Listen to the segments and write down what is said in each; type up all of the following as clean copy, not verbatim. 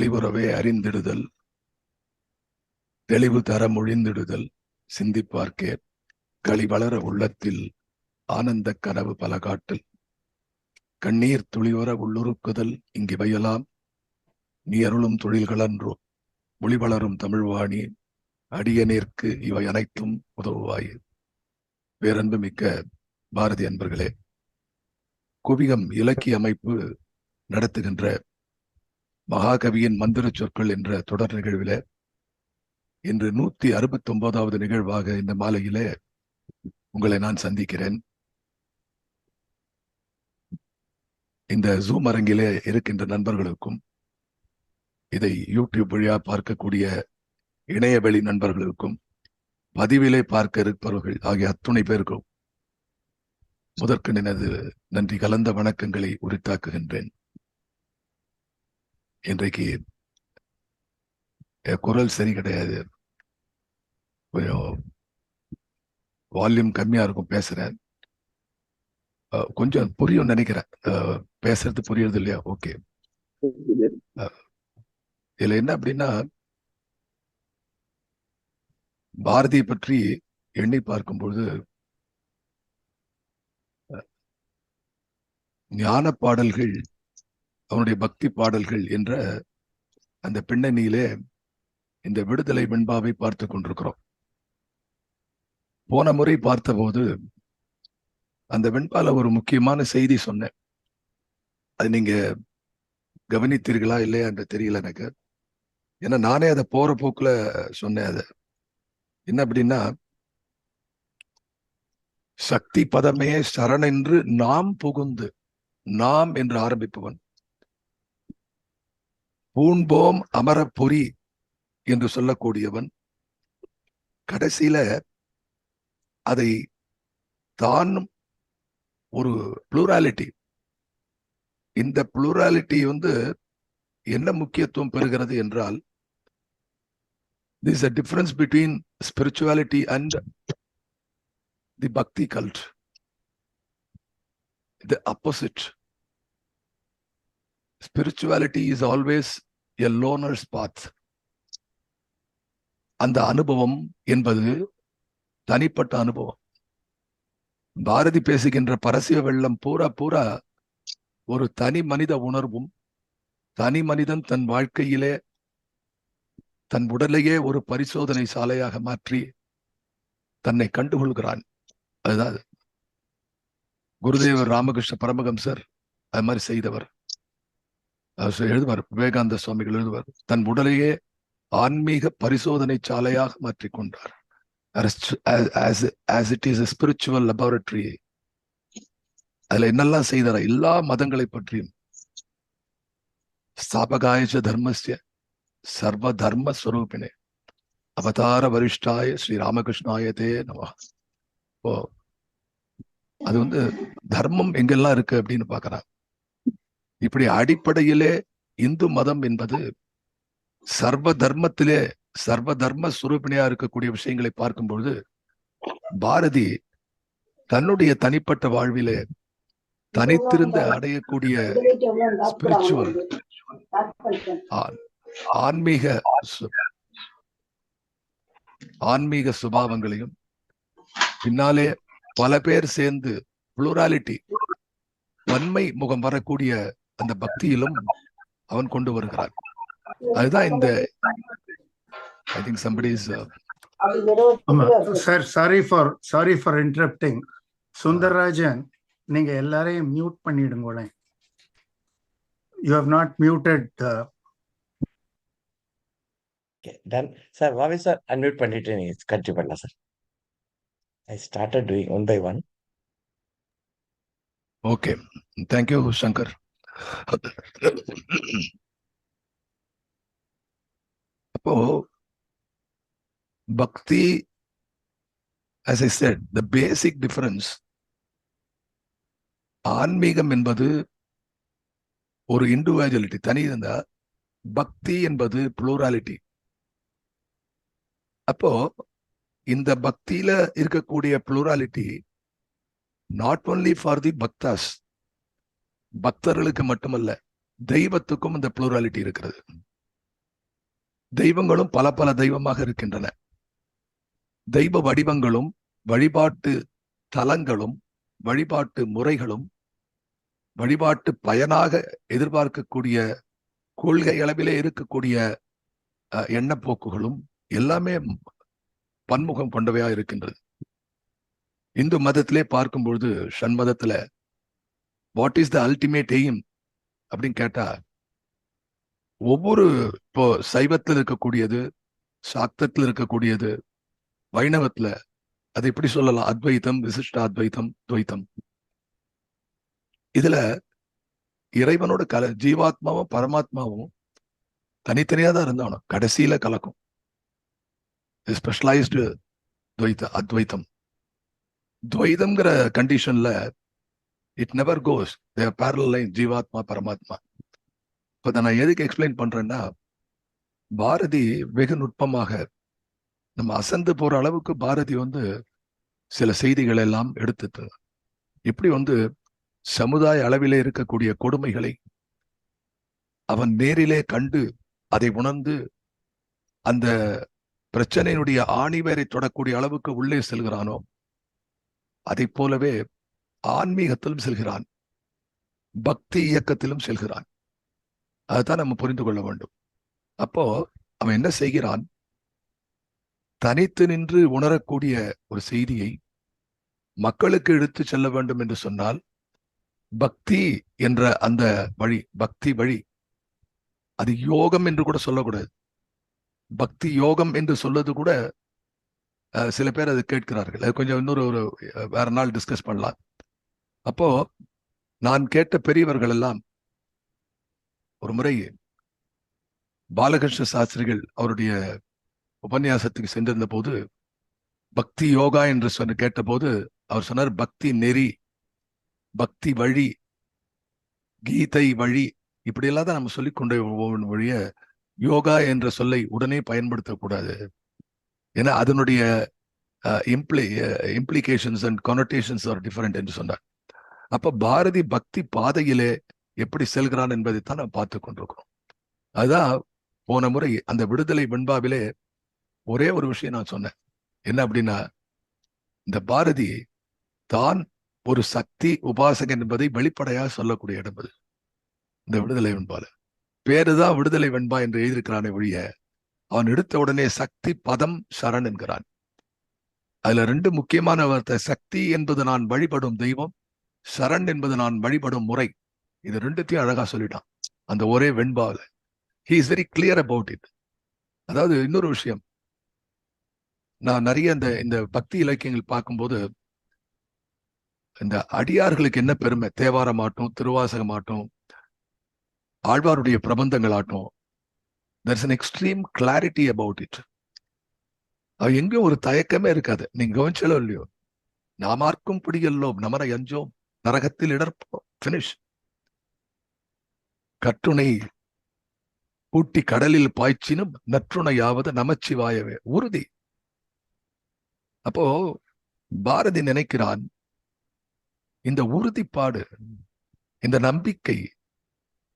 தெளிவுறவே அறிந்திடுதல், தெளிவு தர மொழிந்திடுதல், சிந்திப்பார்க்கே களி வளர உள்ளத்தில் ஆனந்த கனவு பல காட்டல், கண்ணீர் துளிவர உள்ளுருக்குதல் இங்கிவையெல்லாம் நீ அருளும் தொழில்களன்றோ மொழி வளரும் தமிழ்வாணி அடியநேர்க்கு இவை அனைத்தும் உதவுவாய். பேரன்பு மிக்க பாரதி அன்பர்களே, குவியம் இலக்கிய அமைப்பு நடத்துகின்ற மகாகவியின் மந்திர சொற்கள் என்ற தொடர் நிகழ்வில இன்று 169வது நிகழ்வாக இந்த மாலையிலே உங்களை நான் சந்திக்கிறேன். இந்த ஜூம் அரங்கிலே இருக்கின்ற நண்பர்களுக்கும், இதை யூடியூப் வழியா பார்க்கக்கூடிய இணையவெளி நண்பர்களுக்கும், பதிவிலே பார்க்க இருப்பவர்கள் ஆகிய அத்துணை பேருக்கும் முதற்கு எனது நன்றி கலந்த வணக்கங்களை உரித்தாக்குகின்றேன். இன்றைக்கு குரல் சரி கிடையாது, கொஞ்சம் வால்யூம் கம்மியா இருக்கும் பேசுறேன். கொஞ்சம் புரியும் நினைக்கிறேன், பேசுறது புரியுறது இல்லையா? ஓகே. இதுல என்ன அப்படின்னா, பாரதியை பற்றி எண்ணி பார்க்கும்பொழுது ஞான பாடல்கள், அவனுடைய பக்தி பாடல்கள் என்ற அந்த பின்னணியிலே இந்த விடுதலை வெண்பாவை பார்த்து கொண்டிருக்கிறோம். போன முறை பார்த்தபோது அந்த வெண்பால ஒரு முக்கியமான செய்தி சொன்னேன். அது நீங்க கவனித்தீர்களா இல்லையா என்று தெரியல எனக்கு. ஏன்னா நானே அதை போற போக்குல சொன்னேன். அது என்ன அப்படின்னா, சக்தி பதமே சரணென்று நாம் புகுந்து, நாம் என்று ஆரம்பிப்பவன், பூண்போம் அமர பொறி என்று சொல்லக்கூடியவன், கடைசியில அதை தான் ஒரு புளூராலிட்டி, இந்த புளூராலிட்டி என்ன முக்கியத்துவம் பெறுகிறது என்றால், there is a difference between spirituality and the bhakti cult, the opposite. Spirituality is always a loner's path. அந்த அனுபவம் என்பது தனிப்பட்ட அனுபவம். பாரதி பேசுகின்ற பரசிய வெள்ளம் பூரா ஒரு தனி மனித உணர்வும், தனி மனிதன் தன் வாழ்க்கையிலே தன் உடலையே ஒரு பரிசோதனை சாலையாக மாற்றி தன்னை கண்டுகொள்கிறான். அதுதான் குருதேவர் ராமகிருஷ்ண பரமஹம்சர் அது மாதிரி செய்தவர். எழுதுவார், விவேகானந்த சுவாமிகள் எழுதுவார், தன் உடலையே ஆன்மீக பரிசோதனை சாலையாக மாற்றிக்கொண்டார். as it is a spiritual laboratory. அதுல என்னெல்லாம் செய்தார, எல்லா மதங்களை பற்றியும், ஸ்தாபகாய தர்மஸ்ய சர்வ தர்ம ஸ்வரூபினே அவதார வரிஷ்டாய ஸ்ரீ ராமகிருஷ்ணாயதே நமஹ. அது தர்மம் எங்கெல்லாம் இருக்கு அப்படின்னு பாக்குறாங்க. இப்படி அடிப்படையிலே இந்து மதம் என்பது சர்வ தர்மத்திலே சர்வ தர்ம சுரூபிணியா இருக்கக்கூடிய விஷயங்களை பார்க்கும்பொழுது, பாரதி தன்னுடைய தனிப்பட்ட வாழ்விலே தனித்திருந்த அடையக்கூடிய ஸ்பிரிச்சுவல் ஆன்மீக சுபாவங்களையும், பின்னாலே பல பேர் சேர்ந்து புளூராலிட்டி, வன்மை முகம் வரக்கூடிய அந்த பக்தியிலும் அவன் கொண்டு வருகிறான். அதுதான் இந்த I think somebody is sir, sorry for interrupting. Sundararajan, நீங்க எல்லாரையும் மியூட் பண்ணிடுங்க. You have not muted. Okay, done. Sir, Vavi sir, unmute பண்ணிட்டு நீங்க கண்டினியூ பண்ணலாம் sir. I started doing one by one. Okay. Thank you, Shankar. அப்போ பக்தி, as I said, the basic difference, ஆன்மீகம் என்பது ஒரு இண்டிவிஜுவாலிட்டி, தனி இருந்தா, பக்தி என்பது புளூராலிட்டி. அப்போ இந்த பக்தியில இருக்கக்கூடிய plurality not only for the பக்தாஸ், பக்தர்களுக்கு மட்டுமல்ல, தெய்வத்துக்கும் இந்த புளூராலிட்டி இருக்கிறது. தெய்வங்களும் பல பல தெய்வமாக இருக்கின்றன. தெய்வ வடிவங்களும் வழிபாட்டு தலங்களும் வழிபாட்டு முறைகளும் வழிபாட்டு பயனாக எதிர்பார்க்கக்கூடிய கொள்கை அளவிலே இருக்கக்கூடிய எண்ணப்போக்குகளும் எல்லாமே பன்முகம் கொண்டவையா இருக்கின்றது. இந்து மதத்திலே பார்க்கும்பொழுது ஷண்மதத்துல what is the ultimate aim அப்படின்னு கேட்டா, ஒவ்வொரு இப்போ சைவத்தில் இருக்கக்கூடியது, சாக்தத்தில் இருக்கக்கூடியது, வைணவத்துல அது எப்படி சொல்லலாம், அத்வைத்தம், விசிஷ்ட அத்வைத்தம், துவைத்தம். இதுல இறைவனோட ஜீவாத்மாவும் பரமாத்மாவும் தனித்தனியா தான் இருந்தாலும் கடைசியில கலக்கும். ஸ்பெஷலைஸ்டு அத்வைத்தம். துவைதம்ங்கிற கண்டிஷன்ல it never goes, there parallel line, ஜீவாத்மா பரமாத்மா. இப்ப நான் எதுக்கு எக்ஸ்பிளைன் பண்றேன்னா, பாரதி வெகு நுட்பமாக நம்ம அசந்து போற அளவுக்கு பாரதி சில செய்திகள் எல்லாம் எடுத்து இப்படி சமுதாய அளவிலே இருக்கக்கூடிய கொடுமைகளை அவன் நேரிலே கண்டு அதை உணர்ந்து அந்த பிரச்சனையினுடைய ஆணிவேரை தொடக்கூடிய அளவுக்கு உள்ளே செல்கிறானோ, அதை போலவே ஆன்மீகத்திலும் செல்கிறான், பக்தி இயக்கத்திலும் செல்கிறான். அதுதான் நம்ம புரிந்து கொள்ள வேண்டும். அப்போ அவன் என்ன செய்கிறான், தனித்து நின்று உணரக்கூடிய ஒரு செய்தியை மக்களுக்கு எடுத்து செல்ல வேண்டும் என்று சொன்னால், பக்தி என்ற அந்த வழி, பக்தி வழி, அது யோகம் என்று கூட சொல்லக்கூடாது. பக்தி யோகம் என்று சொல்வது கூட சில பேர் அதை கேட்கிறார்கள். அது கொஞ்சம் இன்னொரு வேற நாள் டிஸ்கஸ் பண்ணலாம். அப்போ நான் கேட்ட பெரியவர்கள் எல்லாம் ஒரு முறை பாலகிருஷ்ண சாஸ்திரிகள் அவருடைய உபன்யாசத்துக்கு சென்றிருந்த போது பக்தி யோகா என்று கேட்ட போது அவர் சொன்னார், பக்தி நெறி, பக்தி வழி, கீதை வழி, இப்படி எல்லாம் தான் நம்ம சொல்லிக்கொண்டே வழிய யோகா என்ற சொல்லை உடனே பயன்படுத்தக்கூடாது. ஏன்னா அதனுடைய implications and connotations R different என்று சொன்னார். அப்ப பாரதி பக்தி பாதையிலே எப்படி செல்கிறான் என்பதைத்தான் நாம் பார்த்து கொண்டிருக்கிறோம். அதுதான் போன முறை அந்த விடுதலை வெண்பாவிலே ஒரே ஒரு விஷயம் நான் சொன்னேன். என்ன அப்படின்னா, இந்த பாரதி தான் ஒரு சக்தி உபாசகன் என்பதை வெளிப்படையாக சொல்லக்கூடிய இடம் அது. இந்த விடுதலை வெண்பால பேருதான் விடுதலை வெண்பா என்று எழுதியிருக்கிறானே ஒழிய, அவன் எடுத்த உடனே சக்தி பதம் சரண் என்கிறான். அதுல ரெண்டு முக்கியமான வார்த்தை, சக்தி என்பது நான் வழிபடும் தெய்வம், சரண் என்பது நான் வழிபடும் முறை. இது ரெண்டுத்தையும் அழகா சொல்லிட்டான் அந்த ஒரே வெண்பாவில. he is very clear about it. அதாவது இன்னொரு விஷயம், நான் நிறைய இந்த பக்தி இலக்கியங்கள் பார்க்கும்போது, இந்த அடியார்களுக்கு என்ன பெருமை, தேவாரமாட்டும் திருவாசகமாட்டும் ஆழ்வாருடைய பிரபந்தங்களாட்டும், there's an extreme clarity about it. அது எங்கேயும் ஒரு தயக்கமே இருக்காது. நீங்க கவனிச்சலோ இல்லையோ, நாமார்க்கும் பிடியல்லோம் நமரை அஞ்சோம் நரகத்தில் இடர்ப்போம், பினிஷ். கட்டுணை பூட்டி கடலில் பாய்ச்சினும் நற்றுணையாவது நமச்சிவாயவே, உறுதி. அப்போ பாரதி நினைக்கிறான், இந்த உறுதிப்பாடு, இந்த நம்பிக்கை,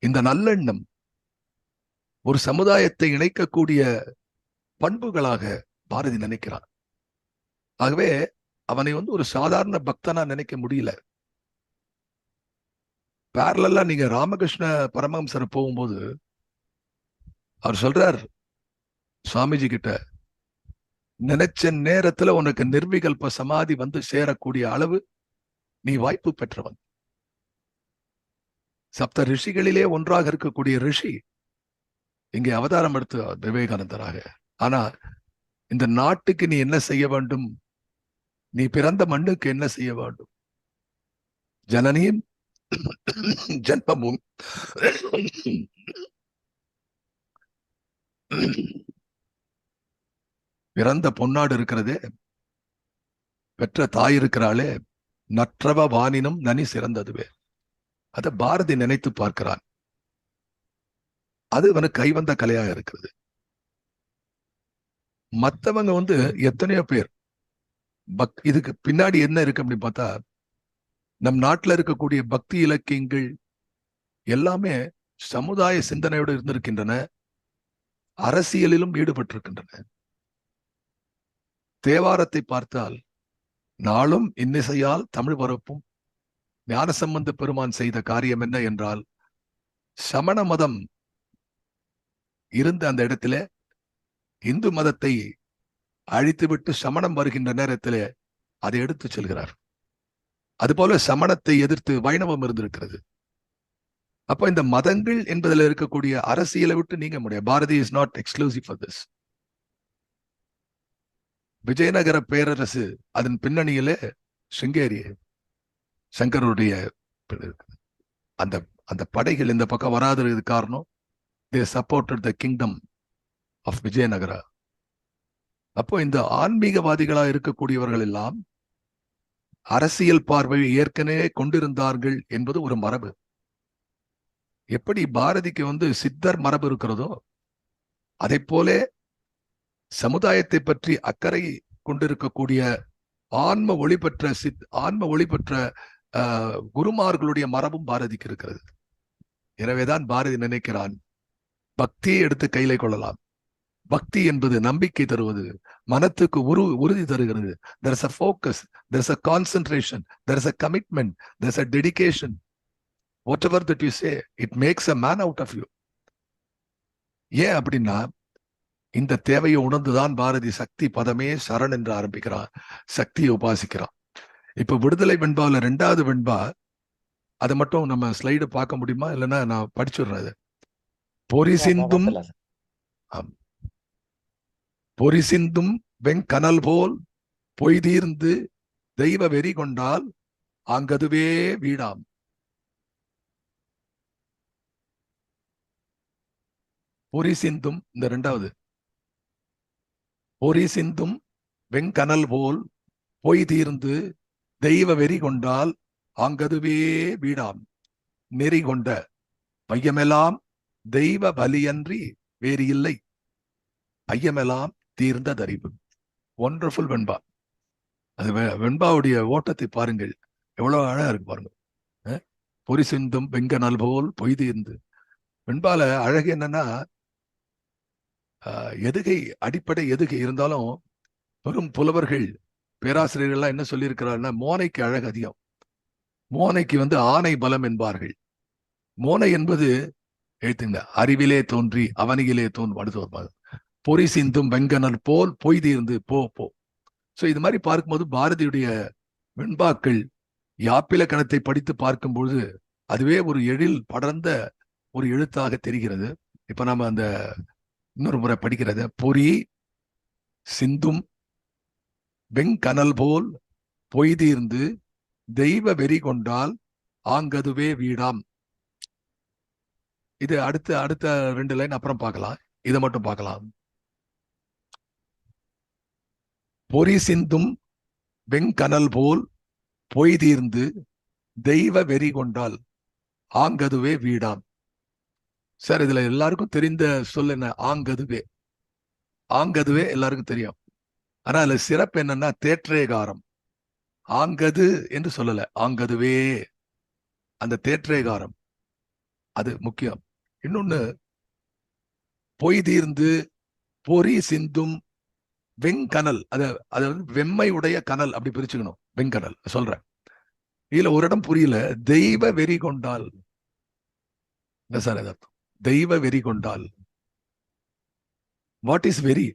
இந்த நல்லெண்ணம் ஒரு சமுதாயத்தை இணைக்கக்கூடிய பண்புகளாக பாரதி நினைக்கிறான். ஆகவே அவனை ஒரு சாதாரண பக்தனா நினைக்க முடியல. பேரலா நீங்க ராமகிருஷ்ண பரமஹம்சர் போகும்போது அவர் சொல்றார் சுவாமிஜி கிட்ட, நினைச்ச நேரத்துல உனக்கு நிர்விகல்ப சமாதி சேரக்கூடிய அளவு நீ வாய்ப்பு பெற்றவன். சப்த ரிஷிகளிலே ஒன்றாக இருக்கக்கூடிய ரிஷி இங்கே அவதாரம் எடுத்து விவேகானந்தராக. ஆனா இந்த நாட்டுக்கு நீ என்ன செய்ய வேண்டும், நீ பிறந்த மண்ணுக்கு என்ன செய்ய வேண்டும், ஜனனியும் ஜன்மமும் பிறந்த பொன்னாடு இருக்கிறதே, பெற்ற தாய் இருக்கிறாளே, நற்றவ வானினும் நனி சிறந்ததுவே. அத பாரதி நினைத்து பார்க்கிறான். அது அவனுக்கு கைவந்த கலையாக இருக்கிறது. மத்தவங்க எத்தனையோ பேர் இதுக்கு பின்னாடி என்ன இருக்கு அப்படின்னு பார்த்தா, நம் நாட்டில் இருக்கக்கூடிய பக்தி இலக்கியங்கள் எல்லாமே சமுதாய சிந்தனையோடு இருந்திருக்கின்றன. அரசியலிலும் ஈடுபட்டிருக்கின்றன. தேவாரத்தை பார்த்தால் நாளும் இன்னிசையால் தமிழ் பரப்பும் ஞானசம்பந்த பெருமான் செய்த காரியம் என்ன என்றால், சமண மதம் இருந்த அந்த இடத்துல இந்து மதத்தை அழித்துவிட்டு சமணம் வருகின்ற நேரத்திலே அதை எடுத்து செல்கிறார். அதுபோல சமணத்தை எதிர்த்து வைணவம் இருந்திருக்கிறது. அப்ப இந்த மதங்கள் என்பதில் இருக்கக்கூடிய அரசியலை விட்டு நீங்க முடியாது. Bharati is not exclusive for this. Vijayanagara பேரரசு அதன் பின்னணியிலே சிங்கேரி சங்கருடைய அந்த அந்த படைகள் இந்த பக்கம் வராதது காரணம், they supported the kingdom of Vijayanagara. அப்போ இந்த ஆன்மீகவாதிகளா இருக்கக்கூடியவர்கள் எல்லாம் அரசியல் பார்வையை ஏற்கனவே கொண்டிருந்தார்கள் என்பது ஒரு மரபு. எப்படி பாரதிக்கு சித்தர் மரபு இருக்கிறதோ அதை போல சமுதாயத்தை பற்றி அக்கறை கொண்டிருக்கக்கூடிய ஆன்ம ஒளி பெற்ற குருமார்களுடைய மரபும் பாரதிக்கு இருக்கிறது. எனவேதான் பாரதி நினைக்கிறான், பக்தியை எடுத்து கையில கொள்ளலாம். பக்தி என்பது நம்பிக்கை தருவது, மனத்துக்கு உறுதி தருகிறது. there is a focus, there is a concentration, there is a commitment, there is a dedication. Whatever that you say, it makes a man out of you. ஏன் அப்படின்னா, இந்த தேவையை உணர்ந்துதான் பாரதி சக்தி பதமே சரண் என்று ஆரம்பிக்கிறான், சக்தியை உபாசிக்கிறான். இப்ப விடுதலை வெண்பாவில் 2வது வெண்பா, அதை மட்டும் நம்ம ஸ்லைடு பார்க்க முடியுமா? இல்லைன்னா நான் படிச்சுடுறேன். பொறி சிந்தும் வெங்கனல் போல் பொய்தீர்ந்து தெய்வ வெறி கொண்டால் அங்கதுவே வீடாம். பொறி சிந்தும், இந்த 2வது, பொறி சிந்தும் வெங்கனல் போல் பொய் தீர்ந்து தெய்வ வெறி கொண்டால் அங்கதுவே வீடாம். நெறி கொண்ட பையமெல்லாம் தெய்வ பலியன்றி வேறு இல்லை, ஐயமெல்லாம் தீர்ந்த தரிவு. ஒண்டர்ஃபுல் வெண்பா. அது வெண்பாவுடைய ஓட்டத்தை பாருங்கள், எவ்வளவு அழகா இருக்கு பாருங்க. பொறி சிந்தும் வெங்கனல் போல் பொய் தீர்ந்து. வெண்பால அழகு என்னன்னா, எதுகை, அடிப்படை எதுகை இருந்தாலும் பெரும் புலவர்கள் பேராசிரியர்கள்லாம் என்ன சொல்லியிருக்கிறாருன்னா, மோனைக்கு அழகு அதிகம். மோனைக்கு ஆணை பலம் என்பார்கள். மோனை என்பது எழுத்துங்க, அறிவிலே தோன்றி அவனியிலே தோன்றும். பொறி சிந்தும் வெங்கனல் போல் பொய் தீர்ந்து போ போ. சோ இது மாதிரி பார்க்கும்போது பாரதியுடைய வெண்பாக்கள் யாப்பில கணத்தை படித்து பார்க்கும்பொழுது அதுவே ஒரு எழில் படர்ந்த ஒரு எழுத்தாக தெரிகிறது. இப்ப நாம அந்த இன்னொரு முறை படிக்கிறத, பொறி சிந்தும் வெங்கனல் போல் பொய் தீர்ந்து தெய்வ வெறி கொண்டால் ஆங்கதுவே வீடாம். இது அடுத்த 2 லைன் அப்புறம் பார்க்கலாம், இதை மட்டும் பார்க்கலாம். பொறி சிந்தும் வெங்கனல் போல் பொய் தீர்ந்து தெய்வ வெறி கொண்டால் ஆங்கதுவே வீடாம். சார், இதுல எல்லாருக்கும் தெரிந்த சொல் என்ன? ஆங்கதுவே. ஆங்கதுவே எல்லாருக்கும் தெரியும். ஆனா அதுல சிறப்பு என்னன்னா, தேற்றேகாரம். ஆங்கது என்று சொல்லல, ஆங்கதுவே. அந்த தேற்றேகாரம் அது முக்கியம். இன்னொன்னு, பொய் தீர்ந்து பொறி சிந்தும் வெங்கனல், அது வெம்மை உடைய கனல், அப்படி பிரிச்சுக்கணும். வெங்கனல் சொல்றேன். இதுல ஒரு இடம் புரியல, தெய்வ வெறி கொண்டால். என்ன சார் அது அர்த்தம்? தெய்வ வெறி கொண்டால். What is very?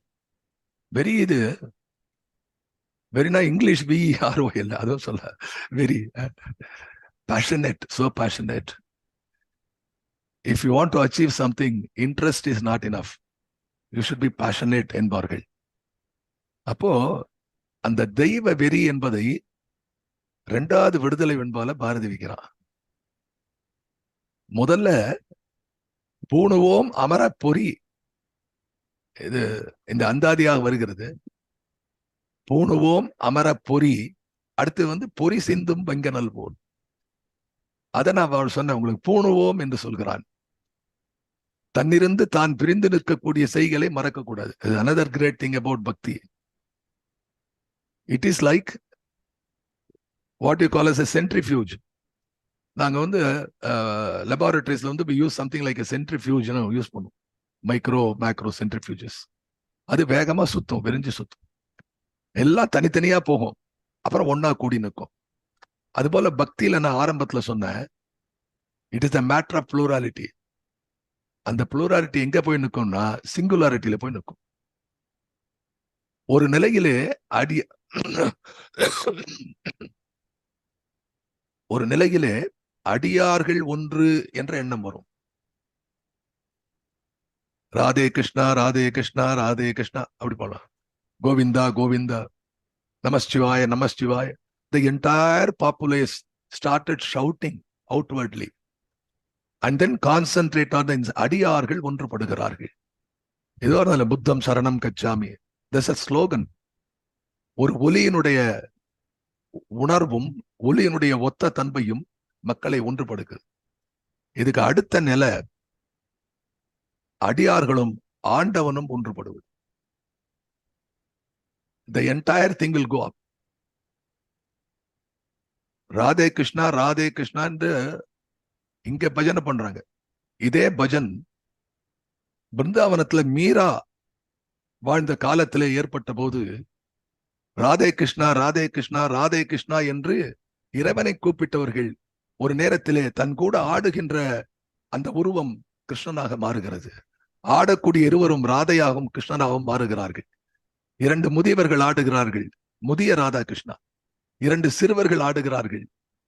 வெரி இது வெரினா இங்கிலீஷ் VERO இல்ல, அதுவும் சொல்ல. Very passionate, so passionate. If you want to achieve something, interest is not enough. You should be passionate என்பார்கள். அப்போ அந்த தெய்வ வெறி என்பதை 2வது விடுதலை வெண்பால பாரதி வைக்கிறான். முதல்ல பூணுவோம் அமர பொறி, இது இந்த அந்தாதியாக வருகிறது. பூணுவோம் அமர பொறி. அடுத்து பொறி சிந்தும் வெங்கனல் போல். அதை நான் சொன்னேன் உங்களுக்கு. பூணுவோம் என்று சொல்கிறான். தன்னிருந்து தான் பிரிந்து நிற்கக்கூடிய செய்களை மறக்க கூடாது. another great thing about bhakti. It is like what you call as a centrifuge. நாங்க laboratories we use something like a centrifuge use பண்ணுவோம். மேக்ரோ சென்ட்ரிஃபியூஜஸ். அது வேகமா சுத்தும், விரிஞ்சு சுத்தும். எல்லாம் தனித்தனியா போகும், அப்புறம் ஒன்னா கூடி நிற்கும். அதுபோல பக்தியில நான் ஆரம்பத்துல சொன்னேன், it is the matter of plurality. அந்த ப்ளூராலிட்டி எங்க போய் நிற்கும்னா சிங்குலாரிட்டியில போய் நிற்கும். ஒரு நிலையிலே ஒரு நிலையிலே அடியார்கள் ஒன்று என்ற எண்ணம் வரும். ராதே கிருஷ்ணா ராதே கிருஷ்ணா ராதே கிருஷ்ணா அப்படி போலாம். Govinda Govinda, நமஸ்சிவாய நமஸ்சிவாய. The entire populace started shouting outwardly and then concentrate on the அடியார்கள் ஒன்றுபடுகிறார்கள். ஏதோ ஒரு புத்தம் சரணம் கச்சாமி, there's a slogan. ஒரு ஒலியினுடைய உணர்வும் ஒலியினுடைய ஒத்த தன்மையும் மக்களை ஒன்றுபடுகிறது. இதுக்கு அடுத்த நிலை அடியார்களும் ஆண்டவனும் ஒன்றுபடுவது. The entire thing will go up. Radhe Krishna Radhe Krishna என்று இங்க பஜனை பண்றாங்க. இதே பஜன் பிருந்தாவனத்துல மீரா வாழ்ந்த காலத்திலே ஏற்பட்ட போது ராதே கிருஷ்ணா ராதே கிருஷ்ணா ராதே கிருஷ்ணா என்று இறைவனை கூப்பிட்டவர்கள் ஒரு நேரத்திலே தன் கூட ஆடுகின்ற அந்த உருவம் கிருஷ்ணனாக மாறுகிறது. ஆடக்கூடிய இருவரும் ராதையாகவும் கிருஷ்ணனாகவும் மாறுகிறார்கள். 2 முதியவர்கள் ஆடுகிறார்கள், முதிய ராதா கிருஷ்ணா. 2 சிறுவர்கள் ஆடுகிறார்கள்,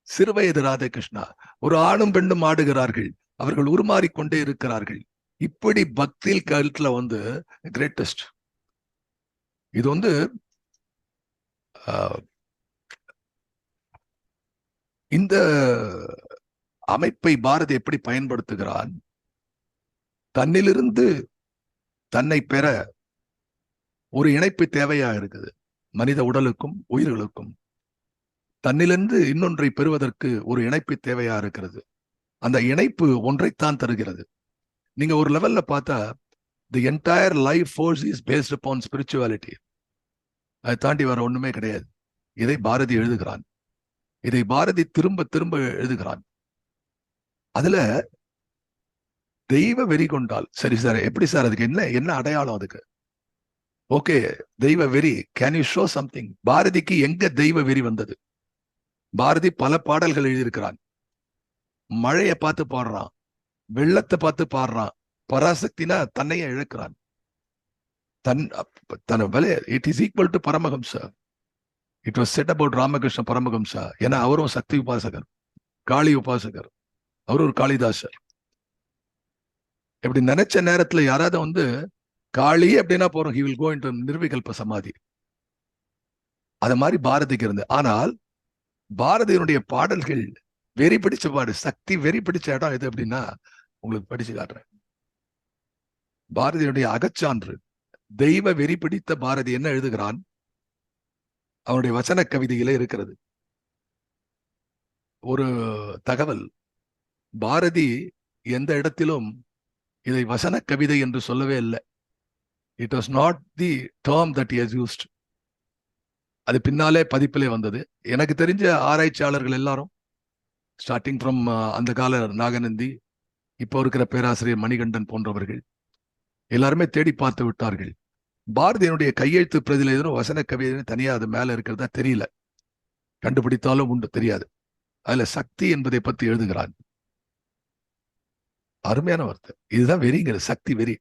சிறுவயது ராதே கிருஷ்ணா. ஒரு ஆணும் பெண்ணும் ஆடுகிறார்கள், அவர்கள் உருமாறிக்கொண்டே இருக்கிறார்கள். இப்படி பக்தியில் கருத்துல வந்து கிரேட்டஸ்ட். இது வந்து இந்த அமைப்பை பாரதி எப்படி பயன்படுத்துகிறான்? தன்னிலிருந்து தன்னை பெற ஒரு இணைப்பு தேவையா இருக்குது. மனித உடலுக்கும் உயிர்களுக்கும் தன்னிலிருந்து இன்னொன்றை பெறுவதற்கு ஒரு இணைப்பு தேவையா இருக்கிறது. அந்த இணைப்பு ஒன்றைத்தான் தருகிறது. நீங்க ஒரு லெவல்ல பார்த்தா the entire life force is based upon spirituality. அதை தாண்டி வர ஒண்ணுமே கிடையாது. இதை பாரதி எழுதுகிறான். இதை பாரதி திரும்ப திரும்ப எழுதுகிறான். அதுல தெய்வ வெறி கொண்டால் சரி சார், எப்படி சார், அதுக்கு என்ன அடையாளம்? அதுக்கு ஓகே, தெய்வ வெறி, கேன் யூ ஷோ சம்திங்? பாரதிக்கு எங்க தெய்வ வெறி வந்தது? பாரதி பல பாடல்கள் எழுதியிருக்கிறான். மழையை பார்த்து பாடுறான், வெள்ளத்தை பார்த்து பாடுறான். பராசக்தினா தன்னையே இழக்கிறான். தன் it is equal to Paramahamsa. It was set about Ramakrishna Paramahamsa. ஏன்னா அவரும் சக்தி உபாசகர், காளி உபாசகர், அவர் ஒரு காளிதாசர். இப்படி நினைச்ச நேரத்துல யாராவது வந்து காளி அப்படின்னா போறோம், he will go into நிர்விகல்ப சமாதி. அது மாதிரி பாரதிக்கு இருந்து. ஆனால் பாரதியினுடைய பாடல்கள் வெறி பிடிச்ச பாடு, சக்தி வெறி பிடிச்ச இடம் எது அப்படின்னா உங்களுக்கு படிச்சு காட்டுறேன். பாரதியுடைய அகச்சான்று. தெய்வ வெறி பிடித்த பாரதி என்ன எழுதுகிறான்? அவனுடைய வசன கவிதையிலே இருக்கிறது ஒரு தகவல். பாரதி எந்த இடத்திலும் இதை வசன கவிதை என்று சொல்லவே இல்லை. It was not the term that he has used. அது பின்னாலே பதிப்பிலே வந்தது. எனக்கு தெரிஞ்ச ஆராய்ச்சியாளர்கள் எல்லாரும் ஸ்டார்டிங் ஃப்ரம் அந்த கால நாகநந்தி, இப்போ இருக்கிற பேராசிரியர் மணிகண்டன் போன்றவர்கள் எல்லாருமே தேடி பார்த்து விட்டார்கள். பாரதியினுடைய கையெழுத்து பிரதியில் எதுவும் வசன கவிதை தனியா அது மேல இருக்கிறதா தெரியல. கண்டுபிடித்தாலும் உண்டு, தெரியாது. அதுல சக்தி என்பதை பத்தி எழுதுகிறான். அருமையான வார்த்தை. இதுதான் வெறிங்கிற, சக்தி வெறி.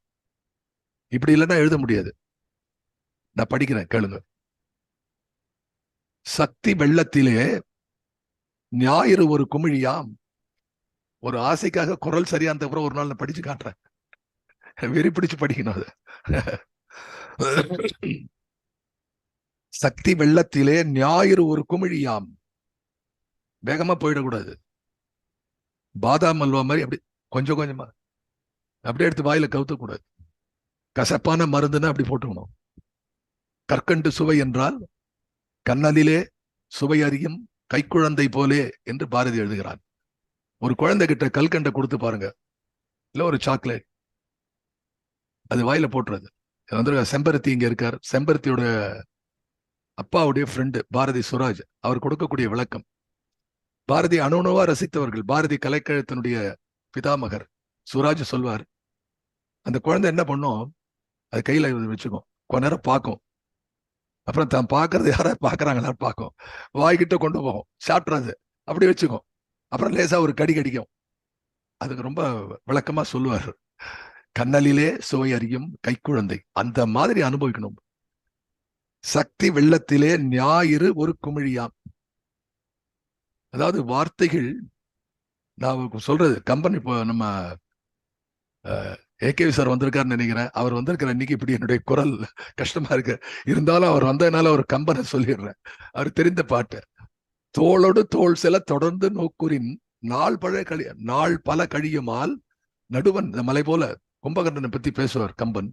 இப்படி இல்லைன்னா எழுத முடியாது. நான் படிக்கிறேன், கேளுங்க. சக்தி வெள்ளத்திலே ஞாயிறு ஒரு குமிழியாம். ஒரு ஆசைக்காக குரல் சரியா அந்த ஒரு நாள் நான் படிச்சு காட்டுறேன். வெறி பிடிச்சு படிக்கணும் அது. சக்தி வெள்ளத்திலே ஞாயிறு ஒரு குமிழியாம். வேகமா போயிடக்கூடாது. பாதாம் அல்வா மாதிரி அப்படி கொஞ்சம் கொஞ்சமா அப்படியே எடுத்து வாயில கவுத்தக்கூடாது. கசப்பான மருந்துன்னா அப்படி போட்டுக்கணும். கற்கண்டு சுவை என்றால் கண்ணலிலே சுவை அறியும் கைக்குழந்தை போலே என்று பாரதி எழுதுகிறான். ஒரு குழந்தை கிட்ட கல்கண்டை கொடுத்து பாருங்க, இல்ல ஒரு சாக்லேட், அது வாயில போட்டுறது. செம்பருத்தி இங்க இருக்கார். செம்பருத்தியோட அப்பாவுடைய ஃப்ரெண்டு பாரதி சுராஜ். அவர் கொடுக்கக்கூடிய விளக்கம். பாரதி அணுவா ரசித்தவர்கள். பாரதி கலைக்கழகத்தினுடைய பிதாமகர் சுராஜ் சொல்வார், அந்த குழந்தை என்ன பண்ணும், அது கையில வச்சுக்கும், கொஞ்ச நேரம் பார்க்கும், அப்புறம் தான் பார்க்கறது யாராவது பார்க்கறாங்களான்னு பார்க்கும், வாய்கிட்ட கொண்டு போகும், சாப்பிட்றாது, அப்படி வச்சுக்கும், அப்புறம் லேசா ஒரு கடி கடிக்கும். அதுக்கு ரொம்ப விளக்கமா சொல்லுவார், கண்ணலிலே சுவை அறியும் கைக்குழந்தை. அந்த மாதிரி அனுபவிக்கணும். சக்தி வெள்ளத்திலே ஞாயிறு ஒரு குமிழியாம். அதாவது வார்த்தைகள், நான் சொல்றது கம்பன், இப்போ நம்ம ஏகேவி சார் வந்திருக்காருன்னு நினைக்கிறேன், அவர் வந்திருக்கிற இன்னைக்கு இப்படி என்னுடைய குரல் கஷ்டமா இருக்கு, இருந்தாலும் அவர் வந்ததுனால ஒரு கம்பனை சொல்லிடுறேன். அவர் தெரிந்த பாட்டு, தோளோடு தோள் செல தொடர்ந்து நோக்குறின் நாள் பல கழியுமால் நடுவன். இந்த மலை போல கும்பகர்ணனை பத்தி பேசுவார் கம்பன்.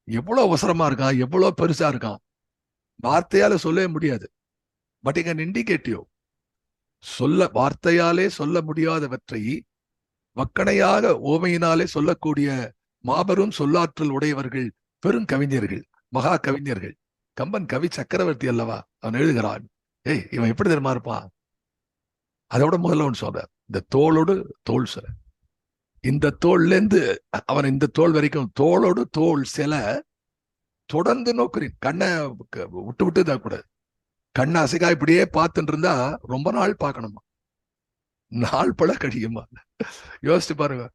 எவ்வளவு அவசரமா இருக்கான், எவ்வளவு பெருசா இருக்கான், வார்த்தையால சொல்லவே முடியாது. பட் இங்க இண்டிகேட்டிவ், வார்த்தையாலே சொல்ல முடியாதவற்றை வக்கணையாக ஓமையினாலே சொல்லக்கூடிய மாபெரும் சொல்லாற்றல் உடையவர்கள் பெரும் கவிஞர்கள், மகா கவிஞர்கள். கம்பன் கவி சக்கரவர்த்தி அல்லவா, அவன் எழுதுகிறான். ஏய், இவன் எப்படி தெரியுமா இருப்பான், அதோட முதல்ல ஒன்று சொல்ற, இந்த தோளோடு தோல் சில, இந்த தோல்ல இருந்து அவன் இந்த தோல் வரைக்கும் தோளோடு தோல் சில தொடர்ந்து நோக்குறேன். கண்ணை விட்டு விட்டு தான் கூடாது, கண்ணை அசைக்கா இப்படியே பார்த்துட்டு இருந்தா ரொம்ப நாள் பார்க்கணுமா, நாள் பல கழியுமா. யோசிச்சு பாருங்க,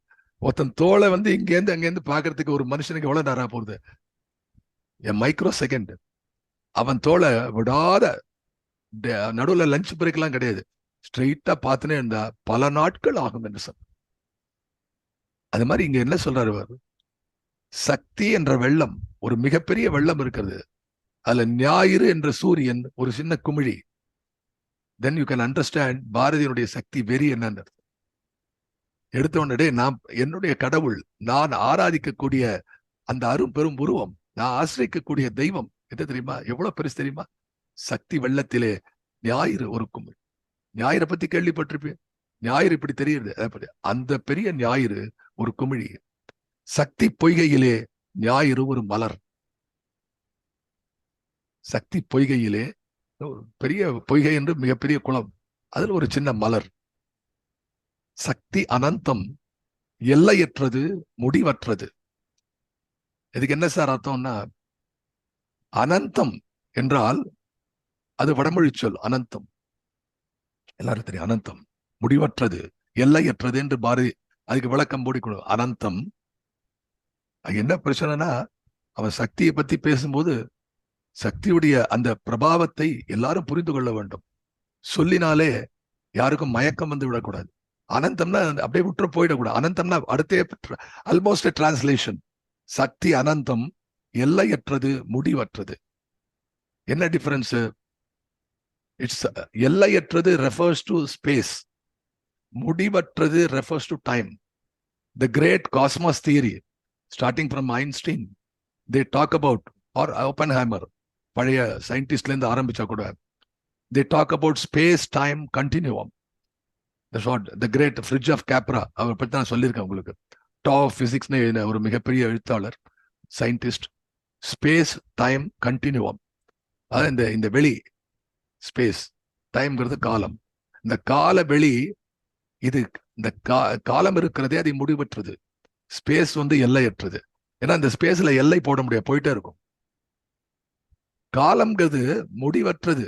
ஒருத்தன் தோலை இங்கேருந்து அங்கேருந்து பாக்குறதுக்கு ஒரு மனுஷனுக்கு எவ்வளவு நேரம் போகுது, மைக்ரோ செகண்ட். அவன் தோலை விடாத, நடுவுல லஞ்ச் பிரேக் எல்லாம் கிடையாது, ஸ்ட்ரெயிட்டா பார்த்துனே இருந்தா பல நாட்கள் ஆகும் என்று சொன்ன. அது மாதிரி இங்க என்ன சொல்றாரு, சக்தி என்ற வெள்ளம், ஒரு மிகப்பெரிய வெள்ளம் இருக்கிறது, அதுல ஞாயிறு என்ற சூரியன் ஒரு சின்ன குமிழி. தென் யூ கேன் அண்டர்ஸ்டாண்ட் பாரதியினுடைய சக்தி வெறி என்னன்னு. எடுத்த உடனே நான் என்னுடைய கடவுள், நான் ஆராதிக்கக்கூடிய அந்த அரும் பெரும் உருவம், நான் ஆசிரியக்கக்கூடிய தெய்வம் என்ன தெரியுமா, எவ்வளவு பெருசு தெரியுமா, சக்தி வெள்ளத்திலே ஞாயிறு ஒரு குமிழ். ஞாயிறை பத்தி கேள்விப்பட்டிருப்பேன், ஞாயிறு இப்படி தெரியுது, அந்த பெரிய ஞாயிறு ஒரு குமிழி. சக்தி பொய்கையிலே ஞாயிறு ஒரு மலர். சக்தி பொய்கையிலே, பெரிய பொய்கை என்று மிகப்பெரிய குளம், அதில் ஒரு சின்ன மலர். சக்தி அனந்தம், எல்லையற்றது, முடிவற்றது. இதுக்கு என்ன சார் அர்த்தம்னா, அனந்தம் என்றால் அது வடமொழி சொல், அனந்தம் எல்லாரும் தெரியும். அனந்தம் முடிவற்றது, எல்லையற்றது என்று பாரதி அதுக்கு விளக்கம் போடிக்கணும். அனந்தம், என்ன பிரச்சனைனா, அவன் சக்தியை பத்தி பேசும்போது சக்தியுடைய அந்த பிரபாவத்தை எல்லாரும் புரிந்து கொள்ள வேண்டும். சொல்லினாலே யாருக்கும் மயக்கம் வந்து விடக்கூடாது. அனந்தம்னா அப்படியே விட்டு போயிடக்கூடாது. அனந்தம்னா அடுத்தே ஆல்மோஸ்ட் டிரான்ஸ்லேஷன். சக்தி அனந்தம், எல்லையற்றது, முடிவற்றது. என்ன டிஃபரன்ஸ்? இட்ஸ் எல்லையற்றது ரெஃபர்ஸ் டு ஸ்பேஸ், முடிவற்றது refers to time. The great cosmos theory, starting from Einstein, they talk about, or Oppenheimer, பழைய சயின்டிஸ்ட்ல இருந்து ஆரம்பிச்சா கூட, they talk about space time continuum. That's what the great Fridge of Capra, அவர் பத்தி நான் சொல்லியிருக்கேன் உங்களுக்கு. Top of பிசிக்ஸ்னு ஒரு மிகப்பெரிய எழுத்தாளர், சயின்டிஸ்ட். ஸ்பேஸ் டைம் கண்டினியூவம், அதாவது இந்த வெளி, ஸ்பேஸ், டைம்ங்கிறது காலம், இந்த கால வெளி, இது இந்த காலம் இருக்கிறதே அது முடிவற்றது. ஸ்பேஸ் எல்லையற்றது. ஏன்னா இந்த ஸ்பேஸ்ல எல்லை போட முடியாது, போயிட்டே இருக்கும். காலம்ங்கிறது முடிவற்றது.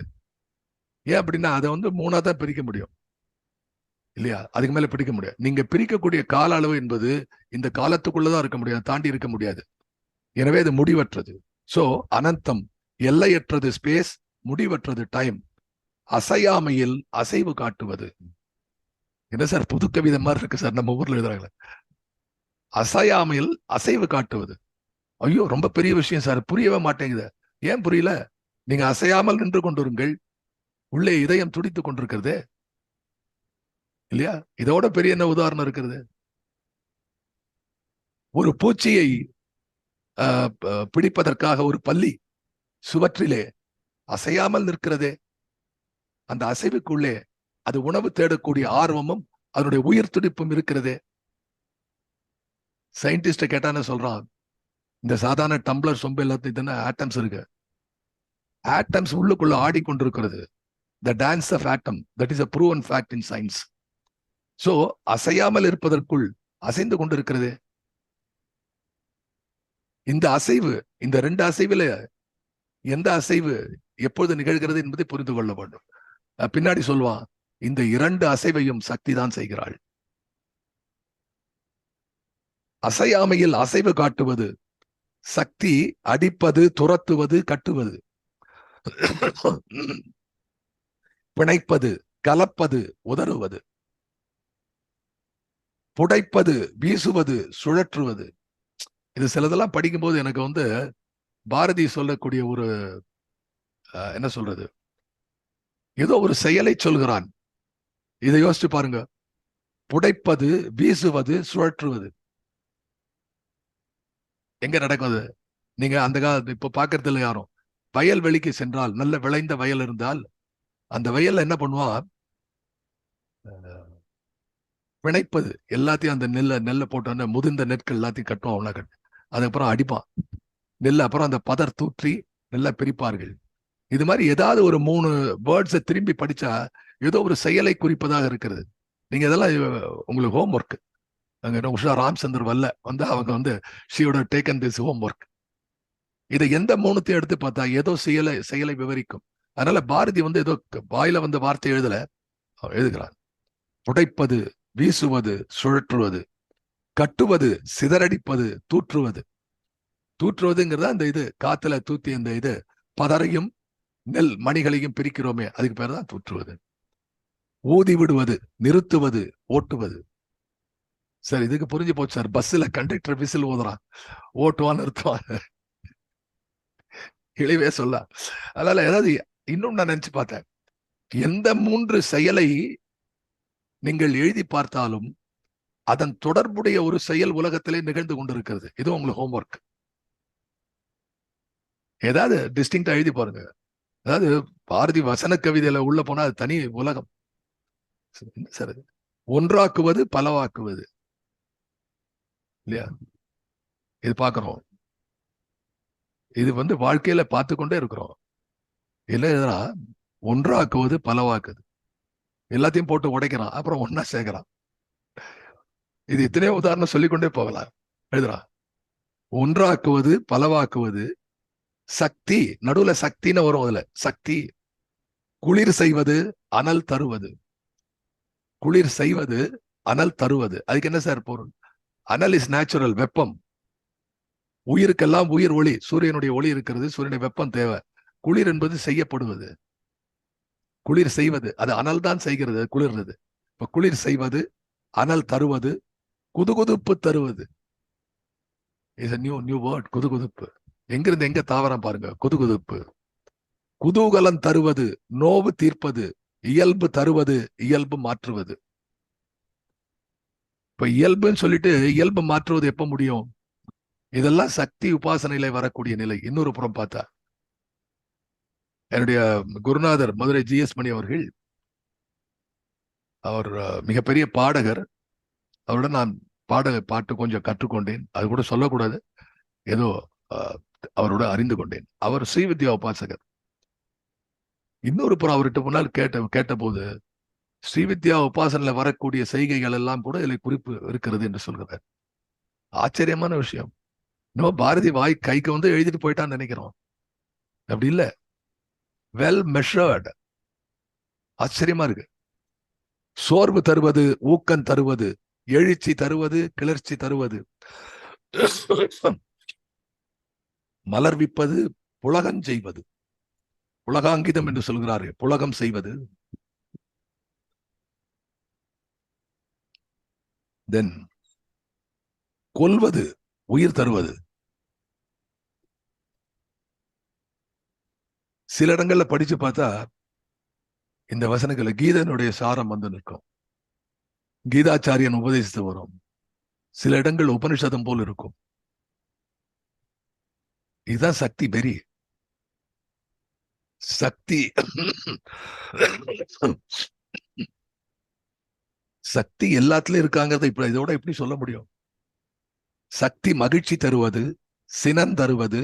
ஏன் அப்படின்னா அதை மூணா தான் பிரிக்க முடியும் இல்லையா, அதுக்கு மேல பிரிக்க முடியாது. நீங்க பிரிக்கக்கூடிய கால அளவு என்பது இந்த காலத்துக்குள்ளதான் இருக்க முடியாது, தாண்டி இருக்க முடியாது. எனவே அது முடிவற்றது. சோ அனந்தம், எல்லையற்றது ஸ்பேஸ், முடிவற்றது டைம். அசையாமையில் அசைவு காட்டுவது. என்ன சார் புது கவிதை மாதிரி இருக்கு சார், நம்ம ஊர்ல எழுதுறாங்களே. அசையாமையில் அசைவு காட்டுவது, ஐயோ ரொம்ப பெரிய விஷயம் சார், புரியவே மாட்டேங்குது. ஏன் புரியல? நீங்க அசையாமல் நின்று கொண்டிருங்கள், உள்ளே இதயம் துடித்துக் கொண்டிருக்கிறது இல்லையா? இதோட பெரிய என்ன உதாரணம் இருக்கிறது? ஒரு பூச்சியை பிடிப்பதற்காக ஒரு பல்லி சுவற்றிலே அசையாமல் நிற்கிறதே, அந்த அசைவுக்குள்ளே அது உணவு தேடக்கூடிய ஆர்வமும் அதனுடைய உயிர் துடிப்பும் இருக்கிறதே. சயின்டிஸ்ட கேட்டானே சொல்றான், இந்த சாதாரண டம்ளர் சொம்பு எல்லாத்தையும் ஆட்டம்ஸ் இருக்கு, ஆட்டம்ஸ் உள்ளுக்குள்ள ஆடிக்கொண்டிருக்கிறது. The dance of atom, that is a proven fact in science. So அசையாமல் இருப்பதற்குள் அசைந்து கொண்டிருக்கிறது. இந்த அசைவு, இந்த 2 அசைவுல எந்த அசைவு எப்பொழுது நிகழ்கிறது என்பதை புரிந்து கொள்ள வேண்டும். பின்னாடி சொல்லுவான், இந்த 2 அசைவையும் சக்தி தான் செய்கிறாள். அசையாமையில் அசைவு காட்டுவது சக்தி, அடிப்பது, துரத்துவது, கட்டுவது, பிணைப்பது, கலப்பது, உதறுவது, புடைப்பது, வீசுவது, சுழற்றுவது. இது சிலதெல்லாம் படிக்கும்போது எனக்கு பாரதி சொல்லக்கூடிய ஒரு என்ன சொல்றது, ஏதோ ஒரு செயலை சொல்கிறான். இதை யோசிச்சு பாருங்க. புடைப்பது, வீசுவது, சுழற்றுவது எங்க நடக்குது? நீங்க அந்த காலத்து இப்ப பாக்குறது இல்லை யாரும். வயல்வெளிக்கு சென்றால், நல்ல விளைந்த வயல் இருந்தால் அந்த வயல்ல என்ன பண்ணுவான், பிணைப்பது எல்லாத்தையும், அந்த நெல்லை போட்டோன்னு முதிர்ந்த நெற்கள் எல்லாத்தையும் கட்டுவான். அவனா கட்டு, அதுக்கப்புறம் அடிப்பான் நெல், அப்புறம் அந்த பதர் தூற்றி நெல்லை பிரிப்பார்கள். இது மாதிரி ஏதாவது ஒரு 3 வேர்ட்ஸை திரும்பி படிச்சா ஏதோ ஒரு செயலை குறிப்பதாக இருக்கிறது. நீங்க இதெல்லாம் உங்களுக்கு ஹோம் ஒர்க். அங்க உஷா ராம்சந்தர் வந்து அவங்க ஷீயோட டேக்கன் திஸ் ஹோம் ஒர்க். இதை எந்த 3த்தையும் எடுத்து பார்த்தா ஏதோ செயலை விவரிக்கும். அதனால பாரதி ஏதோ வாயில வார்த்தை எழுதுகிறான். புடைப்பது, வீசுவது, சுழற்றுவது, கட்டுவது, சிதறடிப்பது, தூற்றுவது. தூற்றுவதுங்கிறதா அந்த காத்துல தூத்தி அந்த பதரையும் நெல் மணிகளையும் பிரிக்கிறோமே, அதுக்கு பேர் தான் தூற்றுவது. ஊதி விடுவது, நிறுத்துவது, ஓட்டுவது. சார் இதுக்கு புரிஞ்சு போச்சு சார். பஸ்ல கண்டக்டர் விசில் ஊதுறான், ஓட்டுவான், நிறுத்துவான், இழிவே சொல்ல. அதனால ஏதாவது இன்னும் நான் நினைச்சு பார்த்தேன், எந்த 3 செயலை நீங்கள் எழுதி பார்த்தாலும் அதன் தொடர்புடைய ஒரு செயல் உலகத்திலே நிகழ்ந்து கொண்டிருக்கிறது. இது உங்களுக்கு ஹோம்ஒர்க். ஏதாவது டிஸ்டிங்டா எழுதி பாருங்க. அதாவது பாரதி வசன கவிதையில உள்ள போனா அது தனி உலகம். சார் ஒன்றாக்குவது, பலவாக்குவது இல்லையா? இது பாக்குறோம். இது வாழ்க்கையில பார்த்து கொண்டே இருக்கிறோம். இல்லையா? ஒன்றாக்குவது, பலவாக்குது. எல்லாத்தையும் போட்டு உடைக்கிறான், அப்புறம் ஒன்னா சேர்க்கிறான். இது இத்தனையோ உதாரணம் சொல்லிக்கொண்டே போகலாம். எழுதுறான். ஒன்றாக்குவது, பலவாக்குவது, சக்தி, நடுவுல சக்தின்னு வரும். அதுல சக்தி, குளிர் செய்வது, அனல் தருவது. குளிர் செய்வது, அனல் தருவது. அதுக்கு என்ன சார் பொருள்? அனல் இஸ் நேச்சுரல், வெப்பம். உயிருக்கெல்லாம் உயிர் ஒளி, சூரியனுடைய ஒளி இருக்கிறது, சூரியனுடைய வெப்பம் தேவை. குளிர் என்பது செய்யப்படுவது. குளிர் செய்வது, அது அனல் தான் செய்கிறது, குளிர்றது. இப்ப குளிர் செய்வது, அனல் தருவது, குதுகுதுப்பு தருவது. Is a new word, குதுகுதுப்பு. எங்கிருந்து எங்க தாவரம் பாருங்க. குதுகுதுப்பு. குதூகலம் தருவது, நோவு தீர்ப்பது, இயல்பு தருவது, இயல்பு மாற்றுவது. இப்ப இயல்புன்னு சொல்லிட்டு இயல்பு மாற்றுவது எப்ப முடியும்? இதெல்லாம் சக்தி உபாசனையில வரக்கூடிய நிலை. இன்னொரு புறம் பார்த்தா, என்னுடைய குருநாதர் மதுரை ஜிஎஸ் மணி அவர்கள், அவர் மிகப்பெரிய பாடகர். அவருடன் நான் பாட்டு கொஞ்சம் கற்றுக்கொண்டேன். அது கூட சொல்லக்கூடாது, ஏதோ அவரோட அறிந்து கொண்டேன். அவர் ஸ்ரீவித்யா உபாசகர். இன்னொரு புறம் அவர்கிட்ட முன்னால் கேட்ட போது, ஸ்ரீவித்யா உபாசனையில வரக்கூடிய செய்கைகள் எல்லாம் கூட இதில் குறிப்பு இருக்கிறது என்று சொல்கிறார். ஆச்சரியமான விஷயம். நம்ம பாரதி வாய் கைக்கு எழுதிட்டு போயிட்டான்னு நினைக்கிறோம். அப்படி இல்ல, வெல் மெஷர்ட். ஆச்சரியமா இருக்கு. சோர்வு தருவது, ஊக்கம் தருவது, எழுச்சி தருவது, கிளர்ச்சி தருவது, மலர்விப்பது, புலகம் செய்வது. புலகாங்கிதம் என்று சொல்கிறார்கள். புலகம் செய்வது. தென் கொல்வது, உயிர் தருவது. சில இடங்கள்ல படிச்சு பார்த்தா இந்த வசனங்களை கீதனுடைய சாரம் நிற்கும். கீதாச்சாரியன் உபதேசித்து வரும். சில இடங்கள் உபனிஷதம் போல் இருக்கும். இதுதான் சக்தி பெரிய சக்தி. சக்தி எல்லாத்துலயும் இருக்காங்கிறத இப்ப இதோட எப்படி சொல்ல முடியும்? சக்தி மகிழ்ச்சி தருவது, சினம் தருவது,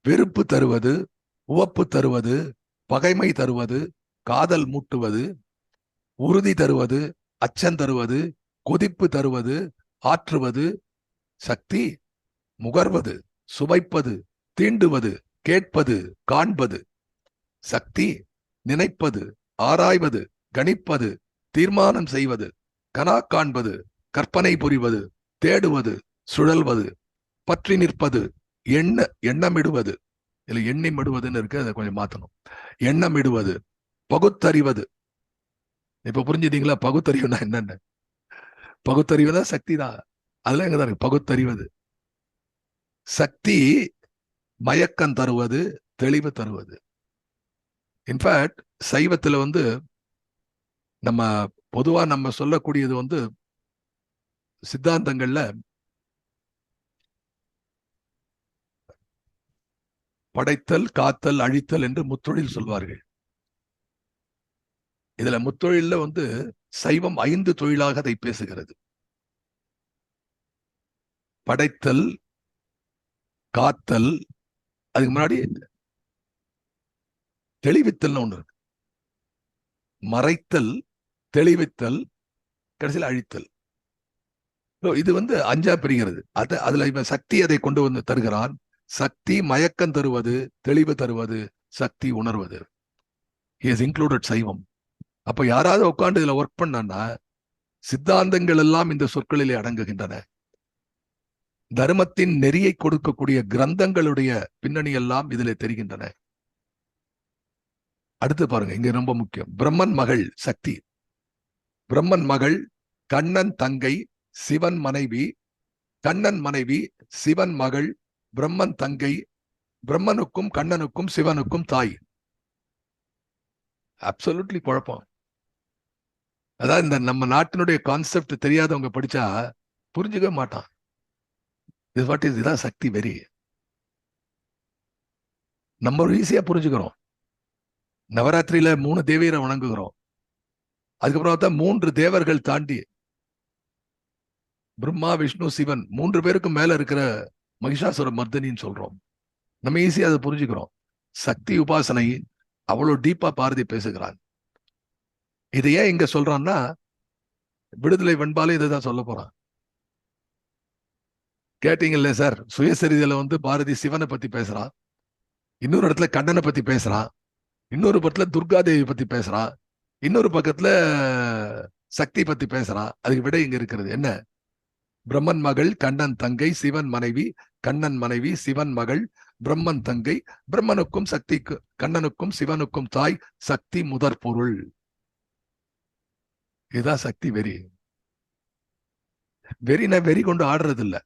வெறுப்பு தருவது, உவப்பு தருவது, பகைமை தருவது, காதல் மூட்டுவது, உறுதி தருவது, அச்சம் தருவது, கொதிப்பு தருவது, ஆற்றுவது. சக்தி முகர்வது, சுவைப்பது, தீண்டுவது, கேட்பது, காண்பது. சக்தி நினைப்பது, ஆராய்வது, கணிப்பது, தீர்மானம் செய்வது, கனா காண்பது, கற்பனை புரிவது, தேடுவது, சுழல்வது, பற்றி நிற்பது, எண்ணமிடுவது. இல்ல எண்ணிமிடுவதுன்னு இருக்கு, அதை கொஞ்சம் மாத்தணும். எண்ணமிடுவது, பகுத்தறிவது. இப்ப புரிஞ்சுதீங்களா பகுத்தறிவுனா என்னன்னு? பகுத்தறிவுதான் சக்தி தான். அதுல எங்கதான் இருக்கு பகுத்தறிவது. சக்தி மயக்கம் தருவது, தெளிவு தருவது. இன்ஃபேக்ட் சைவத்துல நம்ம பொதுவா நம்ம சொல்லக்கூடியது சித்தாந்தங்கள்ல படைத்தல், காத்தல், அழித்தல் என்று முத்தொழில் சொல்வார்கள். இதுல முத்தொழில்ல சைவம் 5 தொழிலாக அதை பேசுகிறது. படைத்தல், காத்தல், அதுக்கு முன்னாடி தெளிவித்தல் ஒண்ணு இருக்கு. மறைத்தல், தெளிவித்தல், கடைசியில் அழித்தல். இது 5ஆ பிரிகிறது. அதுல இவன் சக்தி அதை கொண்டு வந்து தருகிறான். சக்தி மயக்கம் தருவது, தெளிவு தருவது, சக்தி உணர்வது. He has included சைவம். அப்ப யாராவது உட்கார்ந்து இதுல ஒர்க் பண்ணா சித்தாந்தங்கள் எல்லாம் இந்த சொற்களிலே அடங்குகின்றன. தர்மத்தின் நெறியை கொடுக்கக்கூடிய கிரந்தங்களுடைய பின்னணி எல்லாம் இதிலே தெரிகின்றன. அடுத்து பாருங்க, இங்க ரொம்ப முக்கியம். பிரம்மன் மகள் சக்தி. பிரம்மன் மகள், கண்ணன் தங்கை, சிவன் மனைவி. கண்ணன் மனைவி, சிவன் மகள், பிரம்மன் தங்கை, பிரம்மனுக்கும் கண்ணனுக்கும் சிவனுக்கும் தாய். அப்சல்யூட்லி குழப்பம். அதாவது இந்த நம்ம நாட்டினுடைய கான்செப்ட் தெரியாதவங்க படிச்சா புரிஞ்சுக்க மாட்டான். இதான் சக்தி வெறி. நம்ம ஈஸியா புரிஞ்சுக்கிறோம். நவராத்திரியில 3 தேவியரை வணங்குகிறோம். அதுக்கப்புறம் 3 தேவர்கள் தாண்டி பிரம்மா, விஷ்ணு, சிவன் 3 பேருக்கும் மேல இருக்கிற மகிஷாசுர மர்தனின்னு சொல்றோம். நம்ம ஈஸியா அதை புரிஞ்சுக்கிறோம். சக்தி உபாசனை அவ்வளவு டீப்பா பாரதி பேசுகிறான். இது ஏன் இங்க சொல்றான்னா, விடுதலை வெண்பாலே இதுதான் சொல்ல போறான். கேட்டீங்கல்ல சார், சுயசரிதையில பாரதி சிவனை பத்தி பேசுறான், இன்னொரு இடத்துல கண்ணனை பத்தி பேசுறான், இன்னொரு பக்கத்துல துர்காதேவி பத்தி பேசுறான், இன்னொரு பக்கத்துல சக்தி பத்தி பேசுறான். அதுக்கு விட இங்க இருக்கிறது என்ன? பிரம்மன் மகள், கண்ணன் தங்கை, சிவன் மனைவி. கண்ணன் மனைவி, சிவன் மகள், பிரம்மன் தங்கை. பிரம்மனுக்கும் சக்திக்கு, கண்ணனுக்கும் சிவனுக்கும் தாய். சக்தி முதற் பொருள். இதுதான் சக்தி வெறி. வெறின வெறி கொண்டு ஆடுறது இல்ல,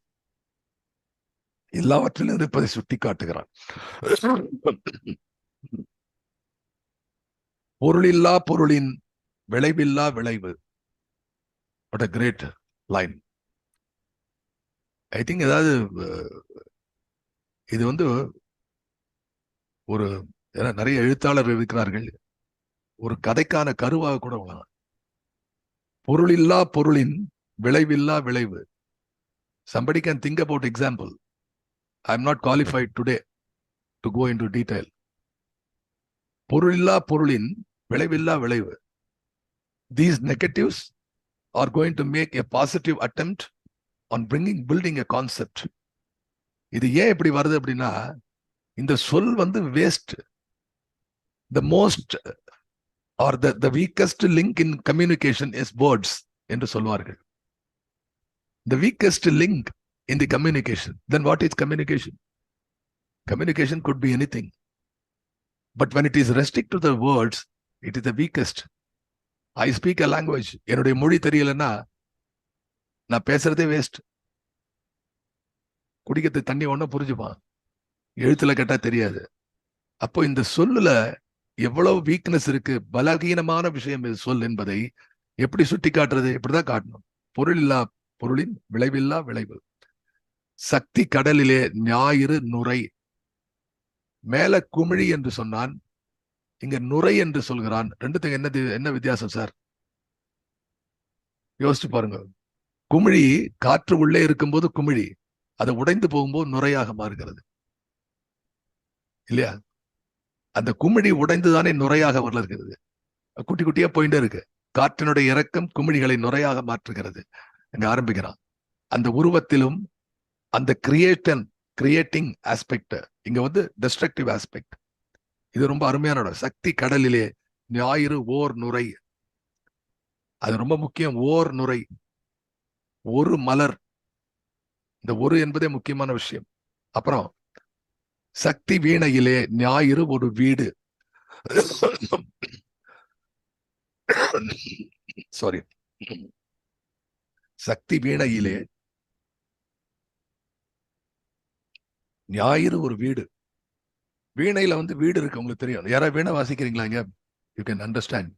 எல்லாவற்றிலும் இருப்பதை சுட்டி காட்டுகிறான். பொருளில்லா பொருளின் விளைவில்லா விளைவு. What a great line. I think ஏதாவது இது ஒரு நிறைய எழுத்தாளர்கள் இருக்கிறார்கள், ஒரு கதைக்கான கருவாக கூட உள்ளன. பொருளில்லா பொருளின் விளைவில்லா விளைவு. Somebody can think about example. I am not qualified today to go into detail. பொருளில்லா பொருளின் விளைவில்லா விளைவு. These negatives are going to make a positive attempt on building a concept. இது ஏன் இப்படி வருது அப்படின்னா, இந்த சொல் waste. The most or the weakest link in communication is words என்று சொல்வார்கள். The weakest link in the communication. Then what is communication? Communication could be anything. But when it is restricted to the words, it is the weakest. I speak a language. என்னுடைய மொழி தெரியலன்னா நான் பேசுறதே waste. குடிக்கிறது தண்ணி ஒண்ணு புரிஞ்சுப்பான், எழுத்துல கேட்டா தெரியாது. அப்போ இந்த சொல்லுல எவ்வளவு வீக்னஸ் இருக்கு, பலகீனமான விஷயம் இது சொல் என்பதை எப்படி சுட்டி காட்டுறது? இப்படிதான் காட்டணும். பொருள் இல்லா பொருளின் விளைவில்லா விளைவு. சக்தி கடலிலே ஞாயிறு நுரை. மேல குமிழி என்று சொன்னான், இங்க நுரை என்று சொல்கிறான். ரெண்டுத்துக்கு என்ன வித்தியாசம் சார்? யோசிச்சு பாருங்க. குமிழி காற்று உள்ளே இருக்கும்போது குமிழி, அதை உடைந்து போகும்போது நுரையாக மாறுகிறது இல்லையா? அந்த குமிழி உடைந்துதானே நுரையாக வளர்கிறது. குட்டி குட்டியா போயிட்டே இருக்கு. காற்றினுடைய இறக்கம் குமிழிகளை நுரையாக மாற்றுகிறது. அங்க ஆரம்பிக்கிறான். அந்த உருவத்திலும் அந்த கிரியேஷன் கிரியேட்டிங் ஆஸ்பெக்ட், இங்க வந்து டெஸ்ட்ரக்டிவ் ஆஸ்பெக்ட். இது ரொம்ப அருமையான இடம். சக்தி கடலிலே ஞாயிறு ஓர் நுரை, அது ரொம்ப முக்கியம். ஓர் நுரை, ஒரு மலர், இந்த ஒரு என்பதே முக்கியமான விஷயம். அப்புறம் சக்தி வீணையிலே ஞாயிறு ஒரு வீடு. சாரி, சக்தி வீணையிலே ஞாயிறு ஒரு வீடு. வீணையில வந்து வீடு இருக்கு, உங்களுக்கு தெரியும். யாராவது வீணை வாசிக்கிறீங்களா இங்க? You can understand.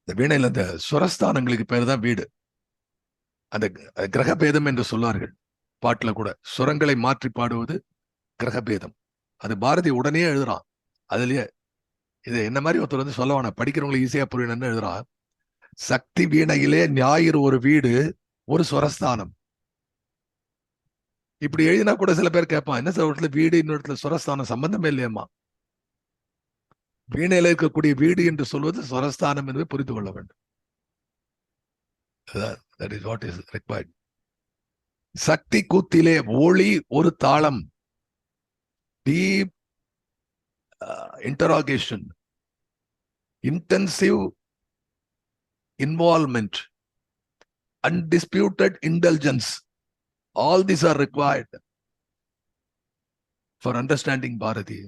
இந்த வீணையில இந்த சுரஸ்தானங்களுக்கு பேர் தான் வீடு. அந்த கிரகபேதம் என்று சொல்வார்கள் பாட்டுல கூட. சுரங்களை மாற்றி பாடுவது கிரகபேதம். அது பாரதி உடனே எழுதுறான். அதுலயே இது என்ன மாதிரி ஒருத்தர் வந்து சொல்ல வேணாம், படிக்கிறவங்களுக்கு ஈஸியா புரியணும்னு எழுதுறான். சக்தி வீணையிலே ஞாயிறு ஒரு வீடு, ஒரு சுரஸ்தானம். இப்படி எழுதினா கூட சில பேர் கேட்பான், என்ன சார் இடத்துல வீடு, இன்னொரு இடத்துல சுரஸ்தானம் சம்பந்தமே இல்லையம்மா. வீணையில இருக்கக்கூடிய வீடு என்று சொல்வது சுரஸ்தானம் என்பதை புரிந்து கொள்ள வேண்டும். That is what is required. சக்தி கூத்திலே ஒளி ஒரு தாளம். Deep interrogation, intensive involvement, undisputed indulgence, all these are required for understanding Bharati.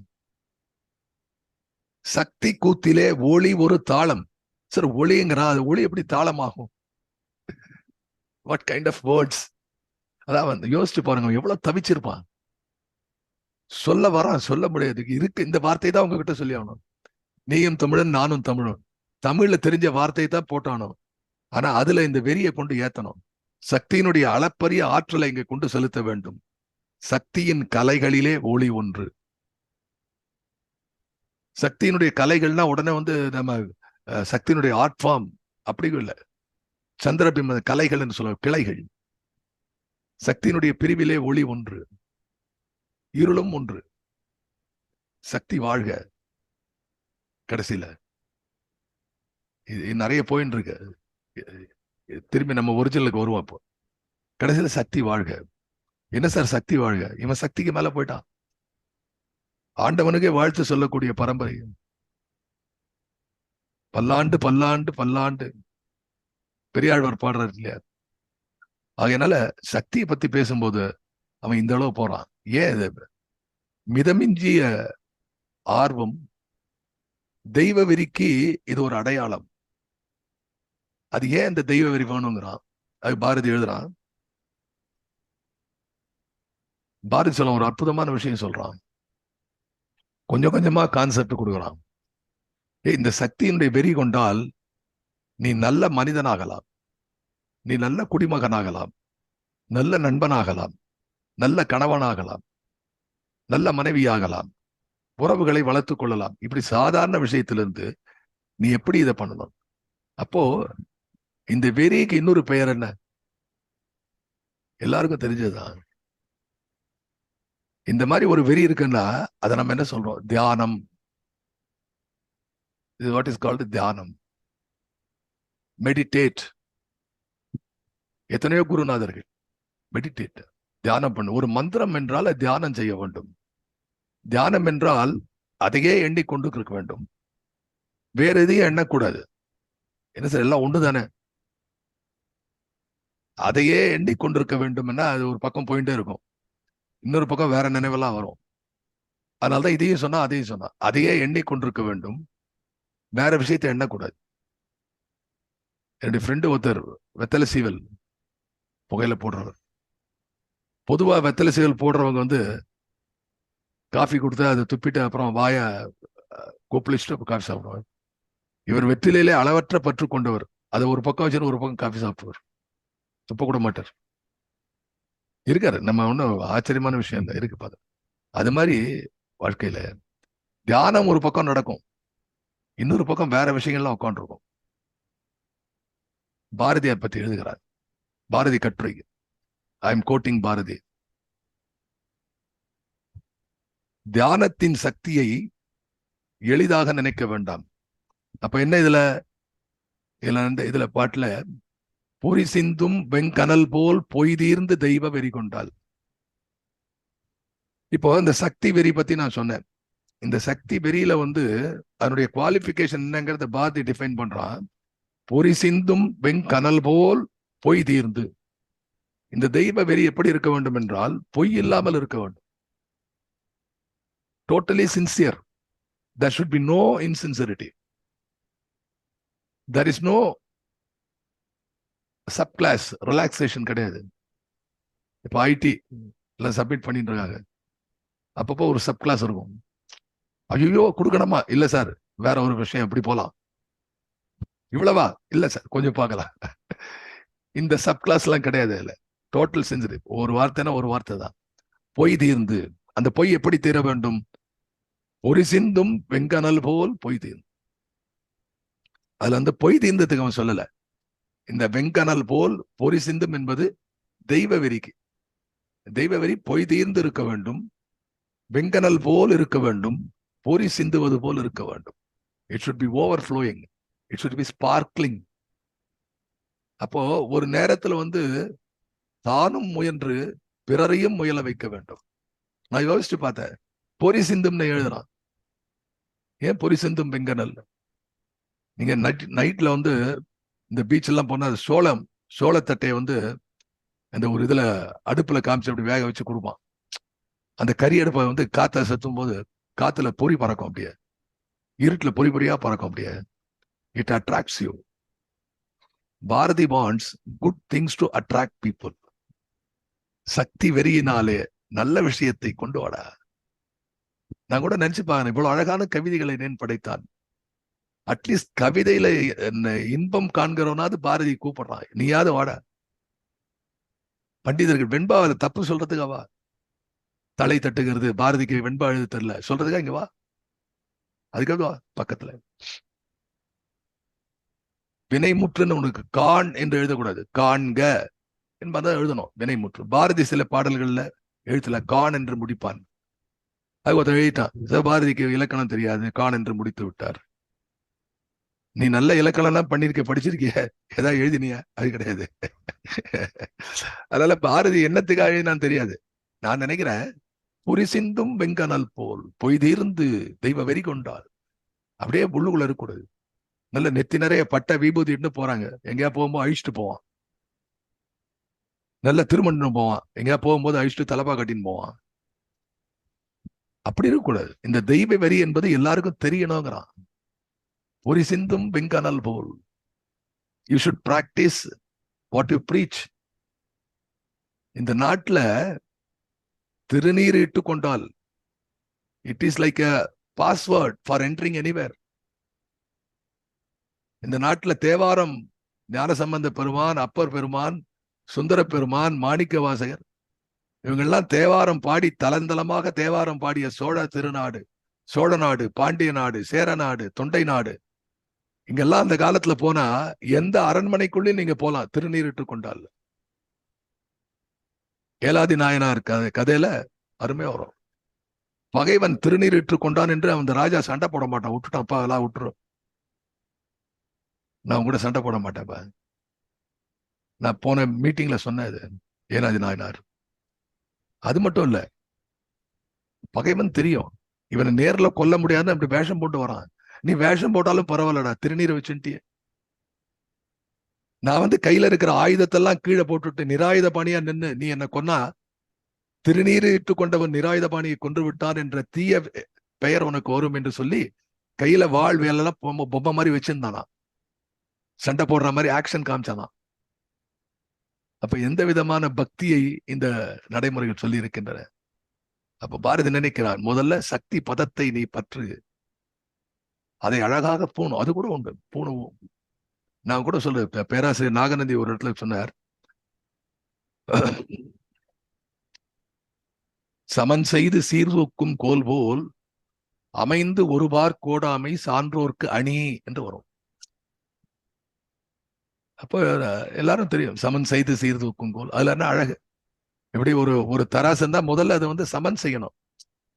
Shakti கூத்திலே ஒளி ஒரு தாளம். சார் ஒளிங்கிறா, அது ஒளி எப்படி தாளமாகும்? What kind of words? அதான் யோசிச்சு பாருங்க, எவ்வளவு தவிச்சிருப்பான். சொல்ல வரான், சொல்ல முடியாது. இருக்கு இந்த வார்த்தை தான் உங்ககிட்ட சொல்லி ஆகணும். நீயும் தமிழன், நானும் தமிழன். தமிழ்ல தெரிஞ்ச வார்த்தை தான் போட்டானோ, ஆனா அதுல இந்த வெறியை கொண்டு ஏத்தணும். சக்தியினுடைய அளப்பரிய ஆற்றலை இங்க கொண்டு செலுத்த வேண்டும். சக்தியின் கலைகளிலே ஒளி ஒன்று. சக்தியினுடைய கலைகள்னா உடனே வந்து நம்ம சக்தியினுடைய ஆர்ட் ஃபார்ம் அப்படி இல்லை. சந்திரபிம்ப கலைகள் என்று சொல்ல, கிளைகள். சக்தியினுடைய பிரிவிலே ஒளி ஒன்று, இருளும் ஒன்று. சக்தி வாழ்க. கடைசியில நிறைய போயின்னு இருக்கு. திரும்பி நம்ம ஒரிஜினலுக்கு வருவோம். அப்போ கடைசியில சக்தி வாழ்க. என்ன சார் சக்தி வாழ்க? இவன் சக்திக்கு மேல போயிட்டான். ஆண்டவனுக்கே வாழ்த்து சொல்லக்கூடிய பரம்பரை. பல்லாண்டு பல்லாண்டு பல்லாண்டு பெரியாழ்வார் பாடுறாரு இல்லையா? அதனால சக்தியை பத்தி பேசும்போது அவன் இந்த அளவு போறான். ஏன்? மிதமிஞ்சிய ஆர்வம், தெய்வ வெறிக்கு இது ஒரு அடையாளம். அது ஏன் இந்த தெய்வ வெறி வேணுங்கிறான்? அது பாரதி எழுதுறான். பாரதி சொல்ல ஒரு அற்புதமான விஷயம் சொல்றான். கொஞ்சம் கொஞ்சமா கான்செப்ட் கொடுக்குறான். இந்த சக்தியினுடைய வெறி கொண்டால் நீ நல்ல மனிதனாகலாம், நீ நல்ல குடிமகனாகலாம், நல்ல நண்பனாகலாம், நல்ல கணவனாகலாம், நல்ல மனைவியாகலாம், உறவுகளை வளர்த்துக் கொள்ளலாம். இப்படி சாதாரண விஷயத்திலிருந்து நீ எப்படி இதை பண்ணணும்? அப்போ இந்த வெறிக்கு இன்னொரு பெயர் என்ன? எல்லாருக்கும் தெரிஞ்சதுதான். இந்த மாதிரி ஒரு வெறி இருக்குன்னா அதை நம்ம என்ன சொல்றோம்? தியானம். இது வாட் இஸ் கால்டு தியானம். மெடிடேட். எத்தனையோ குருநாதர்கள் மெடிடேட், தியானம் பண்ணு. ஒரு மந்திரம் என்றால் தியானம் செய்ய வேண்டும். தியானம் என்றால் அதையே எண்ணிக்கொண்டு இருக்க வேண்டும், வேற எதையும் எண்ணக்கூடாது. என்ன சார் எல்லாம் ஒன்று தானே? அதையே எண்ணிக்கொண்டிருக்க வேண்டும்னா அது ஒரு பக்கம் போயிட்டே இருக்கும், இன்னொரு பக்கம் வேற நினைவெல்லாம் வரும். அதனால்தான் இதையும் சொன்னா அதையும் சொன்னா, அதையே எண்ணிக்கொண்டிருக்க வேண்டும், வேற விஷயத்தை எண்ணக்கூடாது. என்னுடைய ஃப்ரெண்டு ஒருத்தர் வெத்தலை சீவல் புகையில போடுறவர். பொதுவா வெத்தலை சீவல் போடுறவங்க வந்து காஃபி கொடுத்து அதை துப்பிட்டு அப்புறம் வாய கொப்பளிச்சுட்டு காஃபி சாப்பிடுவார். இவர் வெற்றிலையிலே அளவற்ற பற்று கொண்டவர். அதை ஒரு பக்கம் வச்சுன்னு ஒரு பக்கம் காஃபி சாப்பிடுவார், துப்ப கூட மாட்டார். இருக்காரு. நம்ம ஒன்றும் ஆச்சரியமான விஷயம் இல்லை, இருக்கு பாரு. அது மாதிரி வாழ்க்கையில தியானம் ஒரு பக்கம் நடக்கும், இன்னொரு பக்கம் வேற விஷயங்கள்லாம் உட்காந்துருக்கும். பாரதியார் பற்றி எழுதுகிறார். பாரதி கட்டுரை. I am quoting Bharathi. தியானத்தின் சக்தியை எளிதாக நினைக்க வேண்டாம். அப்ப என்ன இதுல பாட்டுல பொறி சிந்தும் வெங்கனல் போல் பொய்தீர்ந்து தெய்வ வெறி கொண்டாள். இப்போ இந்த சக்தி வெறி பத்தி நான் சொன்னேன். இந்த சக்தி வெறியில அதனுடைய குவாலிபிகேஷன் என்னங்கிறத பாரதி டிஃபைன் பண்றான். பொறி சிந்தும் வெங்கனல் போல் பொய் தீர்ந்து. இந்த தெய்வ வெறி எப்படி இருக்க வேண்டும் என்றால் பொய் இல்லாமல் இருக்க வேண்டும். Totally sincere. There should be no insincerity. There is no subclass relaxation கிடையாது. இப்ப ஐடி எல்லாம் சப்மிட் பண்ணிட்டு இருக்காங்க. அப்பப்போ ஒரு சப் கிளாஸ் இருக்கும். ஐயோ கொடுக்கணுமா? இல்ல சார், வேற ஒரு விஷயம் எப்படி போலாம். இவ்வளவா? இல்ல சார், கொஞ்சம் பார்க்கலாம். இந்த சப் கிளாஸ் எல்லாம் கிடையாது. இல்ல, டோட்டல் சென்சிட்டிவ். ஒரு வார்த்தைனா ஒரு வார்த்தை தான். பொய் தீர்ந்து. அந்த பொய் எப்படி தீர வேண்டும்? ஒரு சிந்தும் வெங்கனல் போல் பொய் தீர்ந்து. அதுல பொய் தீர்ந்ததுக்கு அவன் சொல்லல. இந்த வெங்கனல் போல் பொறி சிந்தும் என்பது தெய்வ வெறிக்கு. தெய்வ வெறி பொய் தீர்ந்து இருக்க வேண்டும், வெங்கனல் போல் இருக்க வேண்டும், பொறி சிந்துவது போல் இருக்க வேண்டும். It should be overflowing, it should be sparkling. அப்போ ஒரு நேரத்துல தானும் முயன்று பிறரையும் முயல வைக்க வேண்டும். நான் யோசிச்சு பார்த்தேன், பொறி சிந்தும்னு எழுதுறான். ஏன் பொறி சிந்தும் வெங்கனல்? நீங்க நைட்ல இந்த பீச் எல்லாம் போனா சோளத்தட்டையை அந்த ஒரு இதுல அடுப்புல காமிச்சு அப்படி வேக வச்சு கொடுப்பான். அந்த கறி அடுப்பை காத்த சத்தும் போது காத்துல பொறி பறக்கும். அப்படியே இருட்டுல பொறி பொறியா பறக்கும். அப்படியே it attracts you. Bharati wants good things to attract people. Shakti வெறியினாலே நல்ல விஷயத்தை கொண்டு வாடா. நான் கூட நினைச்சு பாருங்க, இவ்வளவு அழகான கவிதைகளை நேன் படைத்தான். அட்லீஸ்ட் கவிதையில இன்பம் காண்கிறவனாவது பாரதி கூப்பிடுறான், நீயாவது வாடா. பண்டிதர்கள் வெண்பாவில தப்பு சொல்றதுக்காவா? தலை தட்டுகிறது, பாரதிக்கு வெண்பா எழுத தெரியல சொல்றதுக்கா? இங்க வா, அதுக்காக வா பக்கத்துல. வினைமுற்றுன்னு உனக்கு கான் என்று எழுதக்கூடாது, காண்க என்பதான் எழுதணும். வினைமுற்று. பாரதி சில பாடல்கள்ல எழுத்துல கான் என்று முடிப்பான். அது ஒருத்தர் எழுதிட்டான், பாரதிக்கு இலக்கணம் தெரியாது, கான் என்று முடித்து விட்டார். நீ நல்ல இலக்கணம்லாம் பண்ணிருக்க, படிச்சிருக்கிய, ஏதாவது எழுதினியா? அது கிடையாது. அதனால பாரதி என்னத்துக்காக எழுதினான்னு தெரியாது. நான் நினைக்கிறேன், பொறி சிந்தும் வெங்கனல் போல் பொய் தீர்ந்து தெய்வ வெறி கொண்டாள். அப்படியே புள்ளுக்குள்ள இருக்கக்கூடாது. நல்ல நெத்தி நிறைய பட்ட விபூதிட்டு போறாங்க, எங்கேயா போகும்போது அழிச்சிட்டு போவான். நல்ல திருமணம் போவான், எங்கேயா போகும்போது அழிச்சிட்டு தலப்பா கட்டின்னு போவான். அப்படி இருக்கக்கூடாது. இந்த தெய்வ வெறி என்பது எல்லாருக்கும் தெரியணுங்கிறான். பொறி சிந்தும் வெங்கனல் போல். You should practice what you preach. இந்த நாட்டுல திருநீர் இட்டு கொண்டால் it is like a password for entering anywhere. இந்த நாட்டுல தேவாரம் ஞானசம்பந்த பெருமான், அப்பர் பெருமான், சுந்தர பெருமான், மாணிக்க வாசகர் இவங்கெல்லாம் தேவாரம் பாடி தலந்தலமாக தேவாரம் பாடிய சோழ திருநாடு, சோழ நாடு, பாண்டிய நாடு, சேர நாடு, தொண்டை நாடு. இங்கெல்லாம் அந்த காலத்துல போனா எந்த அரண்மனைக்குள்ளேயும் நீங்க போலாம் திருநீரிட்டு கொண்டால். ஏலாதி நாயனார் கதையில அருமையா வரும். பகைவன் திருநீரிட்டு கொண்டான் என்று அந்த ராஜா சண்டை போட மாட்டான், விட்டுட்டான், அப்பா எல்லாம் விட்டுரும், நான் கூட சண்டை போட மாட்டேன்ப்பா. நான் போன மீட்டிங்ல சொன்னது ஏலாதி நாயனார். அது மட்டும் இல்ல, பகைவன் தெரியும் இவனை நேர்ல கொல்ல முடியாதுன்னு அப்படி வேஷம் போட்டு வரான். நீ வேஷம் போட்டாலும் பரவாயில்லடா, திருநீரை வச்சுட்டிய. நான் கையில இருக்கிற ஆயுதத்தெல்லாம் கீழே போட்டுட்டு நிராயுத பாணியா நின்று நீ என்ன கொன்னா, திருநீர் இட்டு கொண்டவன் நிராயுத பாணியை கொன்று விட்டான் என்ற தீய பெயர் உனக்கு வரும் என்று சொல்லி கையில வாழ் வேலெல்லாம் பொம்மை மாதிரி வச்சிருந்தானா, சண்டை போடுற மாதிரி ஆக்ஷன் காமிச்சானா. அப்ப எந்த விதமான பக்தியை இந்த நடைமுறைகள் சொல்லி இருக்கின்றன. அப்ப பாரதி நினைக்கிறான், முதல்ல சக்தி பதத்தை நீ பற்று, அதை அழகாக பூணும். அது கூட உண்டு, பூணுவோம். நான் கூட சொல்றேன், பேராசிரியர் நாகநந்தி ஒரு இடத்துல சொன்னார், சமன் செய்து சீர்தூக்கும் கோல் போல் அமைந்து ஒருபார் கோடாமை சான்றோர்க்கு அணி என்று வரும். அப்போ எல்லாரும் தெரியும், சமன் செய்து சீர்தூக்கும் கோல். அதுல என்ன அழகு? இப்படி ஒரு தராசு இருந்தா முதல்ல அதை சமன் செய்யணும்.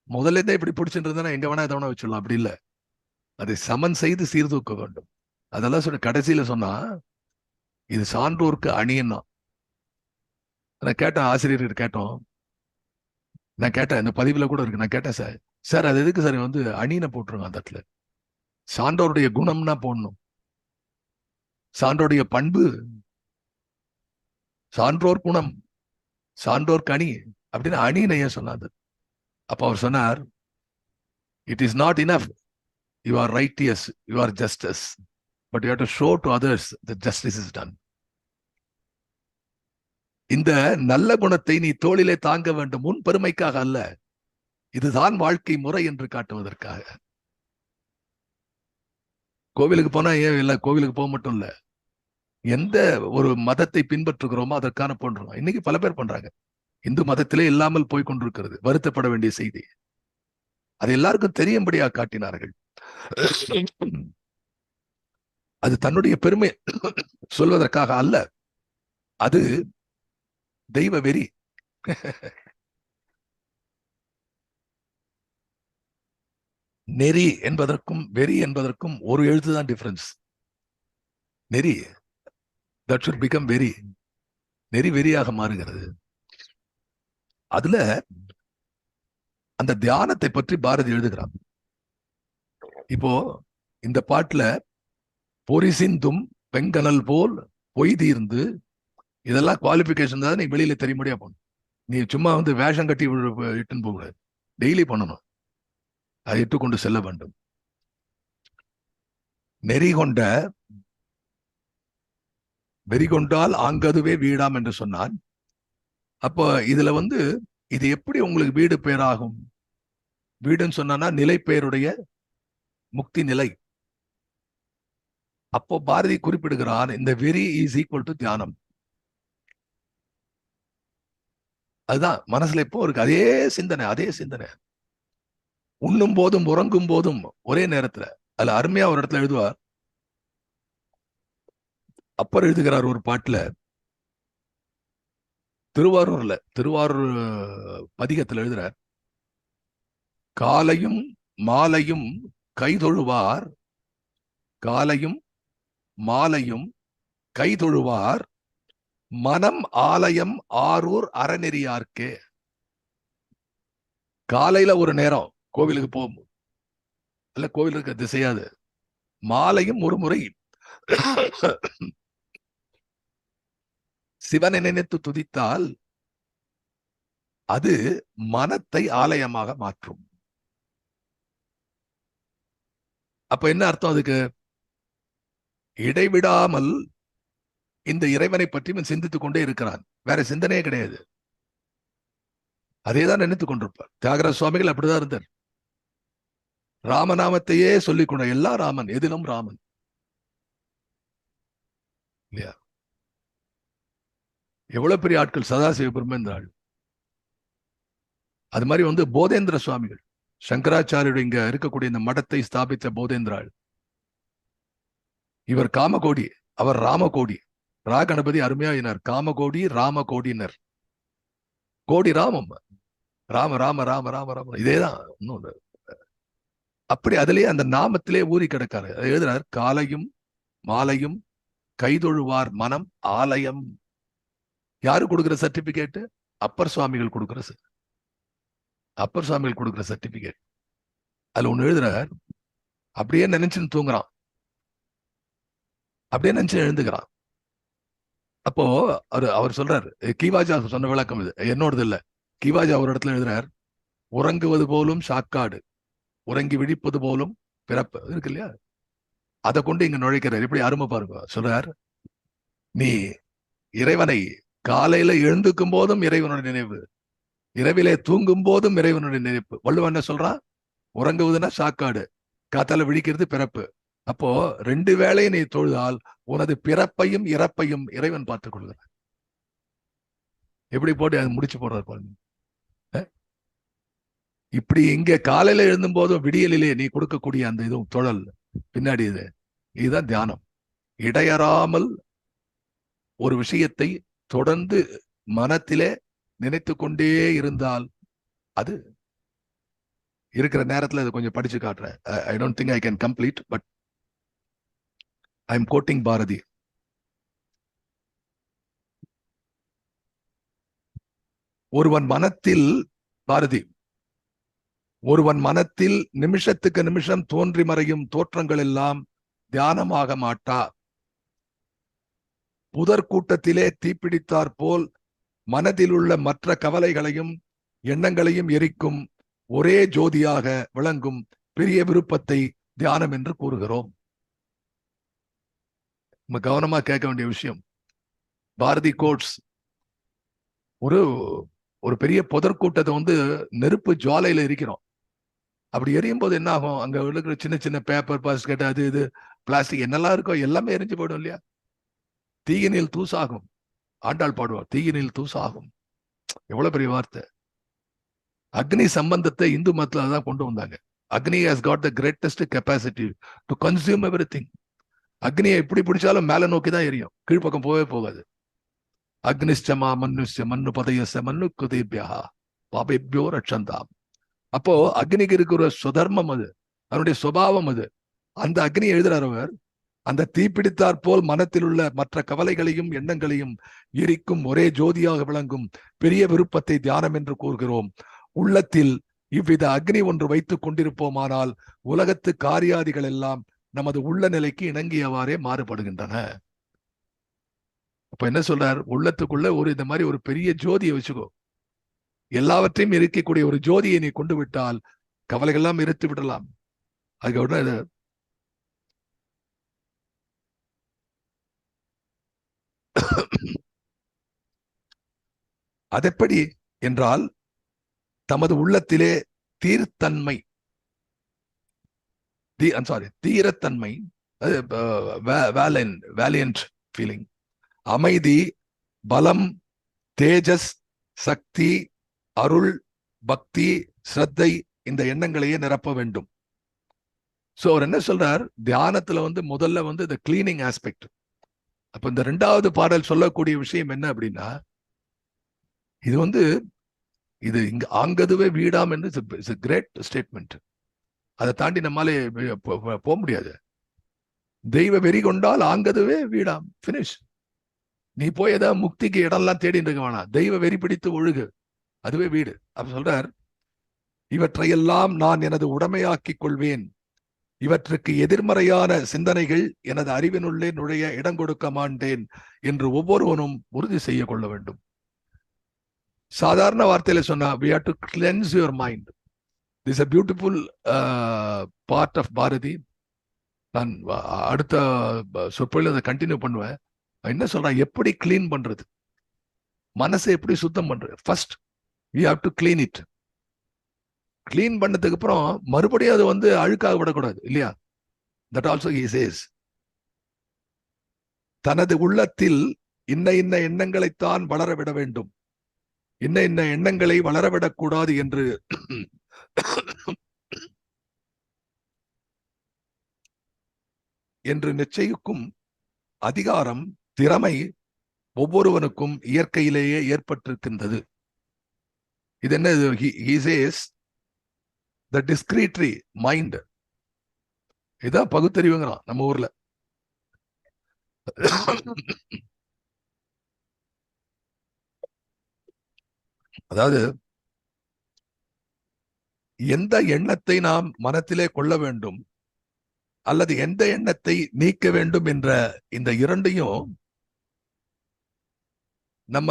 முதல்ல இருந்தே இப்படி பிடிச்சிட்டு இருந்தா எங்க வேணா எதை வேணா வச்சுடலாம். அப்படி இல்லை, அதை சமன் செய்து சீர்தூக்க வேண்டும். அதெல்லாம் கடைசியில சொன்னா, இது சான்றோருக்கு அணியன்னா. நான் கேட்டேன், ஆசிரியர்கிட்ட கேட்டோம். நான் கேட்டேன், இந்த பதிவுல கூட இருக்கு. நான் கேட்டேன், சார் சார் அது எதுக்கு சார் வந்து அணினை போட்டுருங்க அந்த இடத்துல? சான்றோருடைய குணம்னா போடணும், சான்றோருடைய பண்பு, சான்றோர் குணம், சான்றோர் கனி அப்படின்னு அணினை ஏன் சொன்னார்? அப்ப அவர் சொன்னார், it is not enough you are righteous, you are justice, but you have to show to others that justice is done. இந்த நல்ல குணத்தை நீ தோளிலே தாங்க வேண்டும், உன் பெருமைக்காக அல்ல, இதுதான் வாழ்க்கை முறை என்று காட்டுவதற்காக. கோவிலுக்கு போனா ஏன் இல்ல, கோவிலுக்கு போக மட்டும் இல்ல, எந்த ஒரு மதத்தை பின்பற்றுகிறோமோ அதற்கான பண்றோம். இன்னைக்கு பல பேர் பண்றாங்க. இந்து மதத்திலே இல்லாமல் போய் கொண்டிருக்கிறது, வருத்தப்பட வேண்டிய செய்தி. அது எல்லாருக்கும் தெரியும்படியா காட்டினார்கள். அது தன்னுடைய பெருமை சொல்வதற்காக அல்ல, அது தெய்வ வெறி. நெறி என்பதற்கும் வெறி என்பதற்கும் ஒரு எழுத்துதான் டிஃபரன்ஸ். நெறி, தட் should become வெறி. நெறி வெறியாக மாறுகிறது. அதுல அந்த தியானத்தை பற்றி பாரதி எழுதுகிறான். இப்போ இந்த பாட்டுல பொரிசிந்தும் வெங்கனல் போல் பொய் தீர்ந்து, இதெல்லாம் குவாலிபிகேஷன் தான். நீ வெளியில தெரியும்படியா போகணும். நீ சும்மா வந்து வேஷம் கட்டி இட்டுன்னு போக கூடாது, டெய்லி பண்ணணும். அதை இட்டுக்கொண்டு செல்ல வேண்டும். நெறி கொண்ட வெறி கொண்டால் ஆங்கதுவே வீடாம் என்று சொன்னான். அப்போ இதுல வந்து இது எப்படி உங்களுக்கு வீடு பேராகும்? வீடுன்னு சொன்னா நிலை பெயருடைய முக்தி நிலை. அப்போ பாரதி குறிப்பிடுகிறான், இந்த வெறி இஸ் ஈக்குவல் டு தியானம். அதுதான் மனசுல எப்போ இருக்கு, அதே சிந்தனை, அதே சிந்தனை. உண்ணும் போதும் உறங்கும் போதும் ஒரே நேரத்துல. அதுல அருமையா ஒரு இடத்துல எழுதுவார், அப்பர் எழுதுகிறார் ஒரு பாட்டுல, திருவாரூர் பதிகத்தில் எழுதுறார், காலையும் மாலையும் கைதொழுவார், காலையும் மாலையும் கைதொழுவார், மனம் ஆலயம் ஆரூர் அறநெறியார்க்கே. காலையில ஒரு நேரம் கோவிலுக்கு போகும், இல்ல கோவில் இருக்க திசையாது. மாலையும் ஒரு முறை சிவனை நினைத்து துதித்தால் அது மனத்தை ஆலயமாக மாற்றும். அப்ப என்ன அர்த்தம் அதுக்கு? இடைவிடாமல் இந்த இறைவனை பற்றி சிந்தித்துக் கொண்டே இருக்கிறான், வேற சிந்தனையே கிடையாது. அதேதான் நினைத்துக் கொண்டிருப்பார். தியாகராஜ சுவாமிகள் அப்படிதான் இருந்தார். ராமநாமத்தையே சொல்லிக் கொண்ட, எல்லா ராமன், எதிலும் ராமன் இல்லையா? எவ்வளவு பெரிய ஆட்கள், சதாசிவ பிரம்மேந்திராள். அது மாதிரி வந்து போதேந்திர சுவாமிகள், சங்கராச்சாரியுடைய இங்க இருக்கக்கூடிய இந்த மடத்தை ஸ்தாபித்த போதேந்திராள். இவர் காமகோடி, அவர் ராமகோடி. ரா கணபதி அருமையாயினார், காமகோடி ராமகோடினர். கோடி ராமம், ராம ராம ராம ராம ராம, இதேதான். இன்னொன்று அப்படி அதிலே அந்த நாமத்திலே ஊறி கிடக்காரு. எழுதுறார், காலையும் மாலையும் கைதொழுவார் மனம் ஆலயம். யாரு கொடுக்கிற சர்டிபிகேட்? அப்பர் சுவாமிகள் கொடுக்கிற, அப்பர் சுவாமிகள் கொடுக்கிற சர்டிபிகேட். அதுல ஒண்ணு எழுதுறார், அப்படியே நினைச்சுன்னு தூங்குறான், அப்படியே நினைச்சு எழுந்துக்கிறான். அப்போ அவர் சொல்றாரு, கீவாஜா சொன்ன விளக்கம் இது, என்னோடது இல்ல. கீவாஜா ஒரு இடத்துல எழுதுறார், உறங்குவது போலும் சாக்காடு, உறங்கி விழிப்பது போலும் பிறப்பு இருக்கு இல்லையா, அதை கொண்டு இங்க நுழைக்கிறார். எப்படி அருமை பாருங்க. சொல்றார், நீ இறைவனை காலையில எழுந்துக்கும் போதும் இறைவனுடைய நினைவு, இரவிலே தூங்கும் போதும் இறைவனுடைய நினைப்பு. வள்ளுவன் என்ன சொல்றான்? உறங்குவதுன்னா சாக்காடு, காத்தால விழிக்கிறது பிறப்பு. அப்போ 2 வேளையை நீ தொழுதால் உனது பிறப்பையும் இறப்பையும் இறைவன் பார்த்துக் கொள்கிறார். எப்படி போட்டு அது முடிச்சு போடுறார் பாருங்க. இப்படி இங்க காலையில எழுந்தும் போதும் விடியலிலே நீ கொடுக்கக்கூடிய அந்த இதுவும் தொழல் பின்னாடி, இதுதான் தியானம். இடையறாமல் ஒரு விஷயத்தை தொடர்ந்து மனத்திலே நினைத்து கொண்டே இருந்தால், அது இருக்கிற நேரத்தில் அதை கொஞ்சம் படிச்சு காட்டுறேன். I don't think I can complete, but I am quoting Bharathi. ஒருவன் மனத்தில் பாரதி, ஒருவன் மனத்தில் நிமிஷத்துக்கு நிமிஷம் தோன்றி மறையும் தோற்றங்கள் எல்லாம் தியானமாக மாட்டா. புதர் கூட்டத்திலே தீப்பிடித்தாற் போல் மனதில் உள்ள மற்ற கவலைகளையும் எண்ணங்களையும் எரிக்கும் ஒரே ஜோதியாக விளங்கும் பெரிய விருப்பத்தை தியானம் என்று கூறுகிறோம். நம்ம கவனமா கேட்க வேண்டிய விஷயம். பாரதி கோட்ஸ், ஒரு பெரிய புதற்கூட்டத்தை வந்து நெருப்பு ஜுவாலையில எரிக்கிறோம். அப்படி எரியும் போது என்ன ஆகும்? அங்க இருக்கிற சின்ன சின்ன பேப்பர், பாஸ்கெட், அது இது பிளாஸ்டிக் என்னெல்லாம் இருக்கோ எல்லாமே எரிஞ்சு போயிடும் இல்லையா? தீயினில் தூசாகும். ஆண்டாள் பாடுவார், தீயினில் தூசாகும். எவ்வளவு பெரிய வார்த்தை. அக்னி சம்பந்தத்தை இந்து மதத்துல தான் கொண்டு வந்தாங்க. அக்னி has got the greatest capacity to consume everything. அக்னியை எப்படி பிடிச்சாலும் மேல நோக்கி தான் எரியும், கீழ்ப்பக்கம் போகவே போகாது. அக்னிஷ்டமா மனுஷ்ய மண்ணு பதயச மண்ணு குதேபியா பாபேபியோ ரட்சந்தாம். அப்போ அக்னிக்கு இருக்கிற சுதர்மம் அது, அதனுடைய சுபாவம் அது. அந்த அக்னி எழுதுறார் அவர், அந்த தீப்பிடித்தாற் போல் மனத்தில் உள்ள மற்ற கவலைகளையும் எண்ணங்களையும் எரிக்கும் ஒரே ஜோதியாக விளங்கும் பெரிய விருப்பத்தை தியானம் என்று கூறுகிறோம். உள்ளத்தில் இவ்வித அக்னி ஒன்று வைத்துக் கொண்டிருப்போமானால் உலகத்து காரியாதிகள் எல்லாம் நமது உள்ள நிலைக்கு இணங்கியவாறே மாறுபடுகின்றன. அப்ப என்ன சொல்றார்? உள்ளத்துக்குள்ள இந்த மாதிரி ஒரு பெரிய ஜோதியை வச்சுக்கோ. எல்லாவற்றையும் எரிக்கக்கூடிய ஒரு ஜோதியை நீ கொண்டு விட்டால் கவலைகள்லாம் எரித்து விடலாம். அதுக்கு உடனே அதெப்படி என்றால் தமது உள்ளத்திலே தீர்த்தன்மை, தீரத்தன்மை, வேலியன்ட் ஃபீலிங், அமைதி, பலம், தேஜஸ், சக்தி, அருள், பக்தி, ஸ்ரத்தை, இந்த எண்ணங்களையே நிரப்ப வேண்டும். சோ அவர் என்ன சொல்றார்? தியானத்துல வந்து முதல்ல வந்து இந்த கிளீனிங் ஆஸ்பெக்ட். அப்ப இந்த 2வது பாடல் சொல்லக்கூடிய விஷயம் என்ன அப்படின்னா, இது வந்து இது இங்க ஆங்கதுவே வீடாம் என்று கிரேட் ஸ்டேட்மெண்ட். அதை தாண்டி நம்மாலே போக முடியாது. தெய்வ வெறி கொண்டால் ஆங்கதுவே வீடாம், பினிஷ். நீ போய் ஏதாவது முக்திக்கு இடம்லாம் தேடிட்டு இருக்க வேணாம், தெய்வ வெறி பிடித்து ஒழுகு, அதுவே வீடு. அப்ப சொல்றார், இவற்றையெல்லாம் நான் எனது உடைமையாக்கிக் கொள்வேன். இவற்றுக்கு எதிர்மறையான சிந்தனைகள் எனது அறிவினுள்ளே நுழைய இடம் கொடுக்க மாட்டேன் என்று ஒவ்வொருவனும் உறுதி செய்ய கொள்ள வேண்டும். சாதாரண வார்த்தையில சொன்னா, we have to cleanse your mind. This is a beautiful part of Bharati. நான் அடுத்த சொற்பொழில அதை கண்டினியூ பண்ணுவேன். என்ன சொல்றேன்? எப்படி கிளீன் பண்றது, மனசை எப்படி சுத்தம் பண்றது? First we have to clean it. Clean பண்ணதுக்கு அப்புறம் மறுபடியும் அது வந்து அழுக்காக விடக்கூடாது இல்லையா? That also he says. தனது உள்ளத்தில் இன்ன இன்ன எண்ணங்களைத்தான் வளர விட வேண்டும், இன்ன இன்ன எண்ணங்களை வளரவிடக்கூடாது என்று என்று நிச்சயிக்கும் அதிகாரம், திறமை ஒவ்வொருவனுக்கும் இயற்கையிலேயே ஏற்பட்டிருக்கின்றது. இது என்ன? He says the discrete mind. இதான் பகுத்தறிவுங்கிறான் நம்ம ஊர்ல. அதாவது எந்த எண்ணத்தை நாம் மனத்திலே கொள்ள வேண்டும் அல்லது எந்த எண்ணத்தை நீக்க வேண்டும் என்ற இந்த இரண்டையும் நம்ம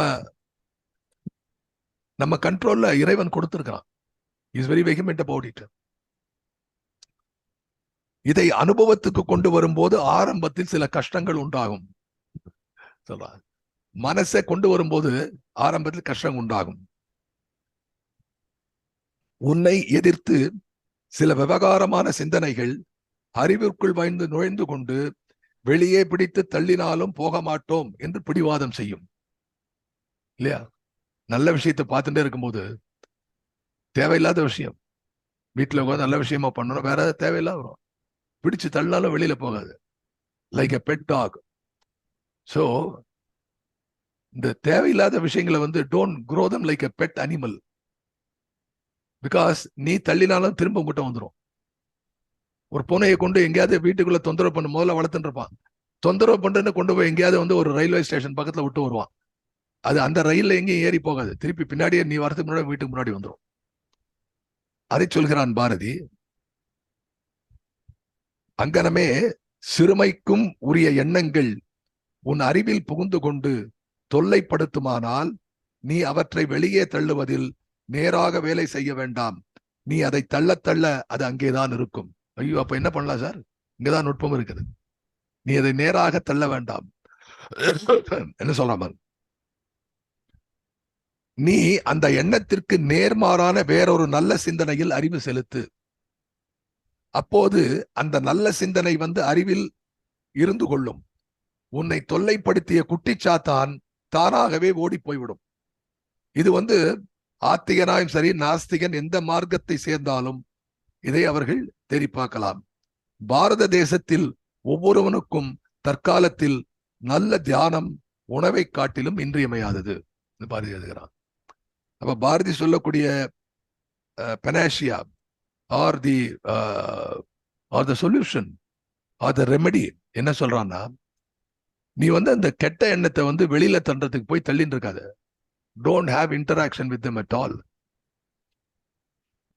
கண்ட்ரோல்ல இறைவன் கொடுத்திருக்கான். Is very vehement about it. இதை அனுபவத்துக்கு கொண்டு வரும்போது ஆரம்பத்தில் சில கஷ்டங்கள் உண்டாகும். சொல்றாங்க, மனசை கொண்டு வரும்போது ஆரம்பத்தில் கஷ்டம் உண்டாகும். உன்னை எதிர்த்து சில விவகாரமான சிந்தனைகள் அறிவிற்குள் வாய்ந்து நுழைந்து கொண்டு வெளியே பிடித்து தள்ளினாலும் போக மாட்டோம் என்று பிடிவாதம் செய்யும் இல்லையா? நல்ல விஷயத்தை பார்த்துட்டே இருக்கும்போது தேவையில்லாத விஷயம், வீட்டுல உட்காந்து நல்ல விஷயமா பண்ணணும், வேற ஏதாவது தேவையில்லாத வரும், பிடிச்சு தள்ளினாலும் வெளியில போகாது. Like a bed talk. So இந்த தேவையில்லாத விஷயங்களை வந்து don't grow them like a pet animal. Because நீ தள்ளினாலும் திரும்ப உங்ககிட்ட வந்துடும். ஒரு பூனையை கொண்டு எங்கேயாவது வீட்டுக்குள்ள தொந்தரவு பண்ண முதல்ல வளர்த்துட்டு இருப்பான். தொந்தரவு பண்ணுன்னு கொண்டு போய் எங்கேயாவது வந்து ஒரு ரயில்வே ஸ்டேஷன் பக்கத்துல விட்டு வருவான். அது அந்த ரயில்ல எங்கேயும் ஏறி போகாது, திருப்பி பின்னாடியே நீ வரதுக்கு முன்னாடி வீட்டுக்கு முன்னாடி வந்துடும். அதை சொல்கிறான் பாரதி. அங்கனமே சிறுமைக்கும் உரிய எண்ணங்கள் உன் அறிவில் புகுந்து கொண்டு தொல்லைப்படுத்துமானால் நீ அவற்றை வெளியே தள்ளுவதில் நேராக வேலை செய்ய வேண்டாம். நீ அதை தள்ள தள்ள அது அங்கேதான் இருக்கும். ஐயோ, அப்ப என்ன பண்ணலாம் சார்? இங்கதான் நுட்பம் இருக்குது. நீ அதை நேராக தள்ள வேண்டாம். என்ன சொல்றாம, நீ அந்த எண்ணத்திற்கு நேர்மாறான வேறொரு நல்ல சிந்தனையில் அறிவு செலுத்து. அப்போது அந்த நல்ல சிந்தனை அறிவில் இருந்து கொள்ளும். உன்னை தொல்லைப்படுத்திய குட்டிச்சாத்தான் தானாகவே ஓடி போய்விடும். இது ஆத்திகனாயும் சரி, நாஸ்திகன் எந்த மார்க்கத்தை சேர்ந்தாலும் இதை அவர்கள் தெரிப்பாக்கலாம். பாரத தேசத்தில் ஒவ்வொருவனுக்கும் தற்காலத்தில் நல்ல தியானம் உணவை காட்டிலும் இன்றியமையாதது பாரதி எழுதுகிறான். அப்ப பாரதி சொல்லக்கூடிய panacea or the solution or the remedy என்ன சொல்றான்னா, நீ அந்த கெட்ட எண்ணத்தை வெளியில தள்ளுறதுக்கு போய் தள்ளின்னு இருக்காத. Don't have interaction with them at all.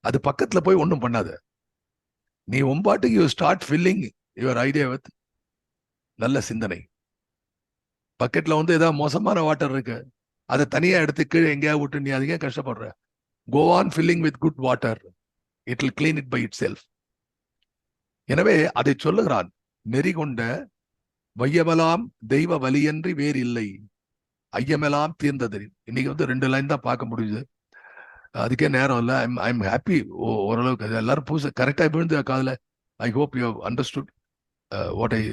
அது பக்கத்துல போய் ஒன்றும் பண்ணாத. நீ உம்பாட்டுக்கு you start filling your idea with நல்ல சிந்தனை. பக்கெட்ல ஏதாவது மோசமான வாட்டர் இருக்கு, அதை தனியா எடுத்து கீழே எங்கேயா விட்டு நீ அதிகம் கஷ்டப்படுற. Go on filling with good water, it will clean it by itself. எனவே அதை சொல்லுகிறான். நெறி கொண்ட வையமெல்லாம் தெய்வ வலியன்றி வேறு இல்லை, ஐயமெல்லாம் தீர்ந்தது. இன்னைக்கு 2 லைன் தான் பார்க்க முடியுது, அதுக்கே நேரம் இல்லை. I am happy. ஓரளவுக்கு எல்லாரும் புதுசு கரெக்டா விழுந்து காதுல. I hope you understood what I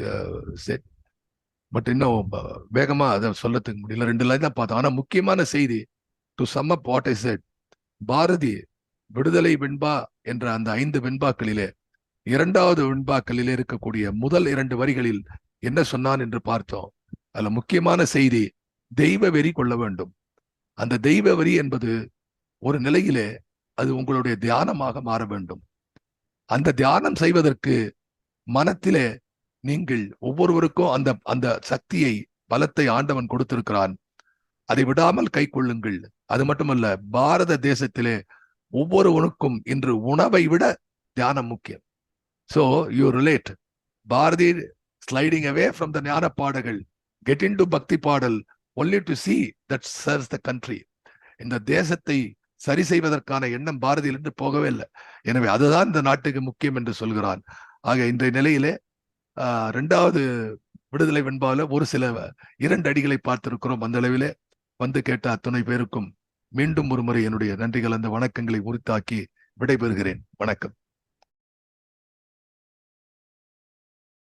set. But இன்னும் வேகமா அதை சொல்லத்துக்கு முடியல. 2 லைன் தான் பார்த்தோம். ஆனா முக்கியமான செய்தி, to sum up what I said, Bharathi விடுதலை வெண்பா என்ற அந்த 5 வெண்பாக்களிலே 2வது வெண்பாக்களிலே இருக்கக்கூடிய முதல் 2 வரிகளில் என்ன சொன்னான் என்று பார்த்தோம். அதுல முக்கியமான செய்தி, தெய்வ வெறி கொள்ள வேண்டும். அந்த தெய்வ வெறி என்பது ஒரு நிலையிலே அது உங்களுடைய தியானமாக மாற வேண்டும். அந்த தியானம் செய்வதற்கு மனத்திலே நீங்கள் ஒவ்வொருவருக்கும் அந்த அந்த சக்தியை, பலத்தை ஆண்டவன் கொடுத்திருக்கிறான். அதை விடாமல் கை கொள்ளுங்கள். அது மட்டுமல்ல, பாரத தேசத்திலே ஒவ்வொருவனுக்கும் இன்று உணவை விட தியானம் முக்கியம். So you relate. Bharathi sliding away from the ஞான பாடல்கள், get into பக்தி பாடல், only to see that serves the country. இந்த தேசத்தை சரி செய்வதற்கான எண்ணம் பாரதியிலிருந்து போகவே இல்லை. எனவே அதுதான் இந்த நாட்டுக்கு முக்கியம் என்று சொல்கிறான். ஆக இன்றைய நிலையிலே 2வது விடுதலை வெண்பால ஒரு சில 2 அடிகளை பார்த்திருக்கிறோம். அந்த அளவிலே கேட்ட அத்துணை பேருக்கும் மீண்டும் ஒரு முறை என்னுடைய நன்றி கலந்த வணக்கங்களை உரித்தாக்கி விடைபெறுகிறேன். வணக்கம்.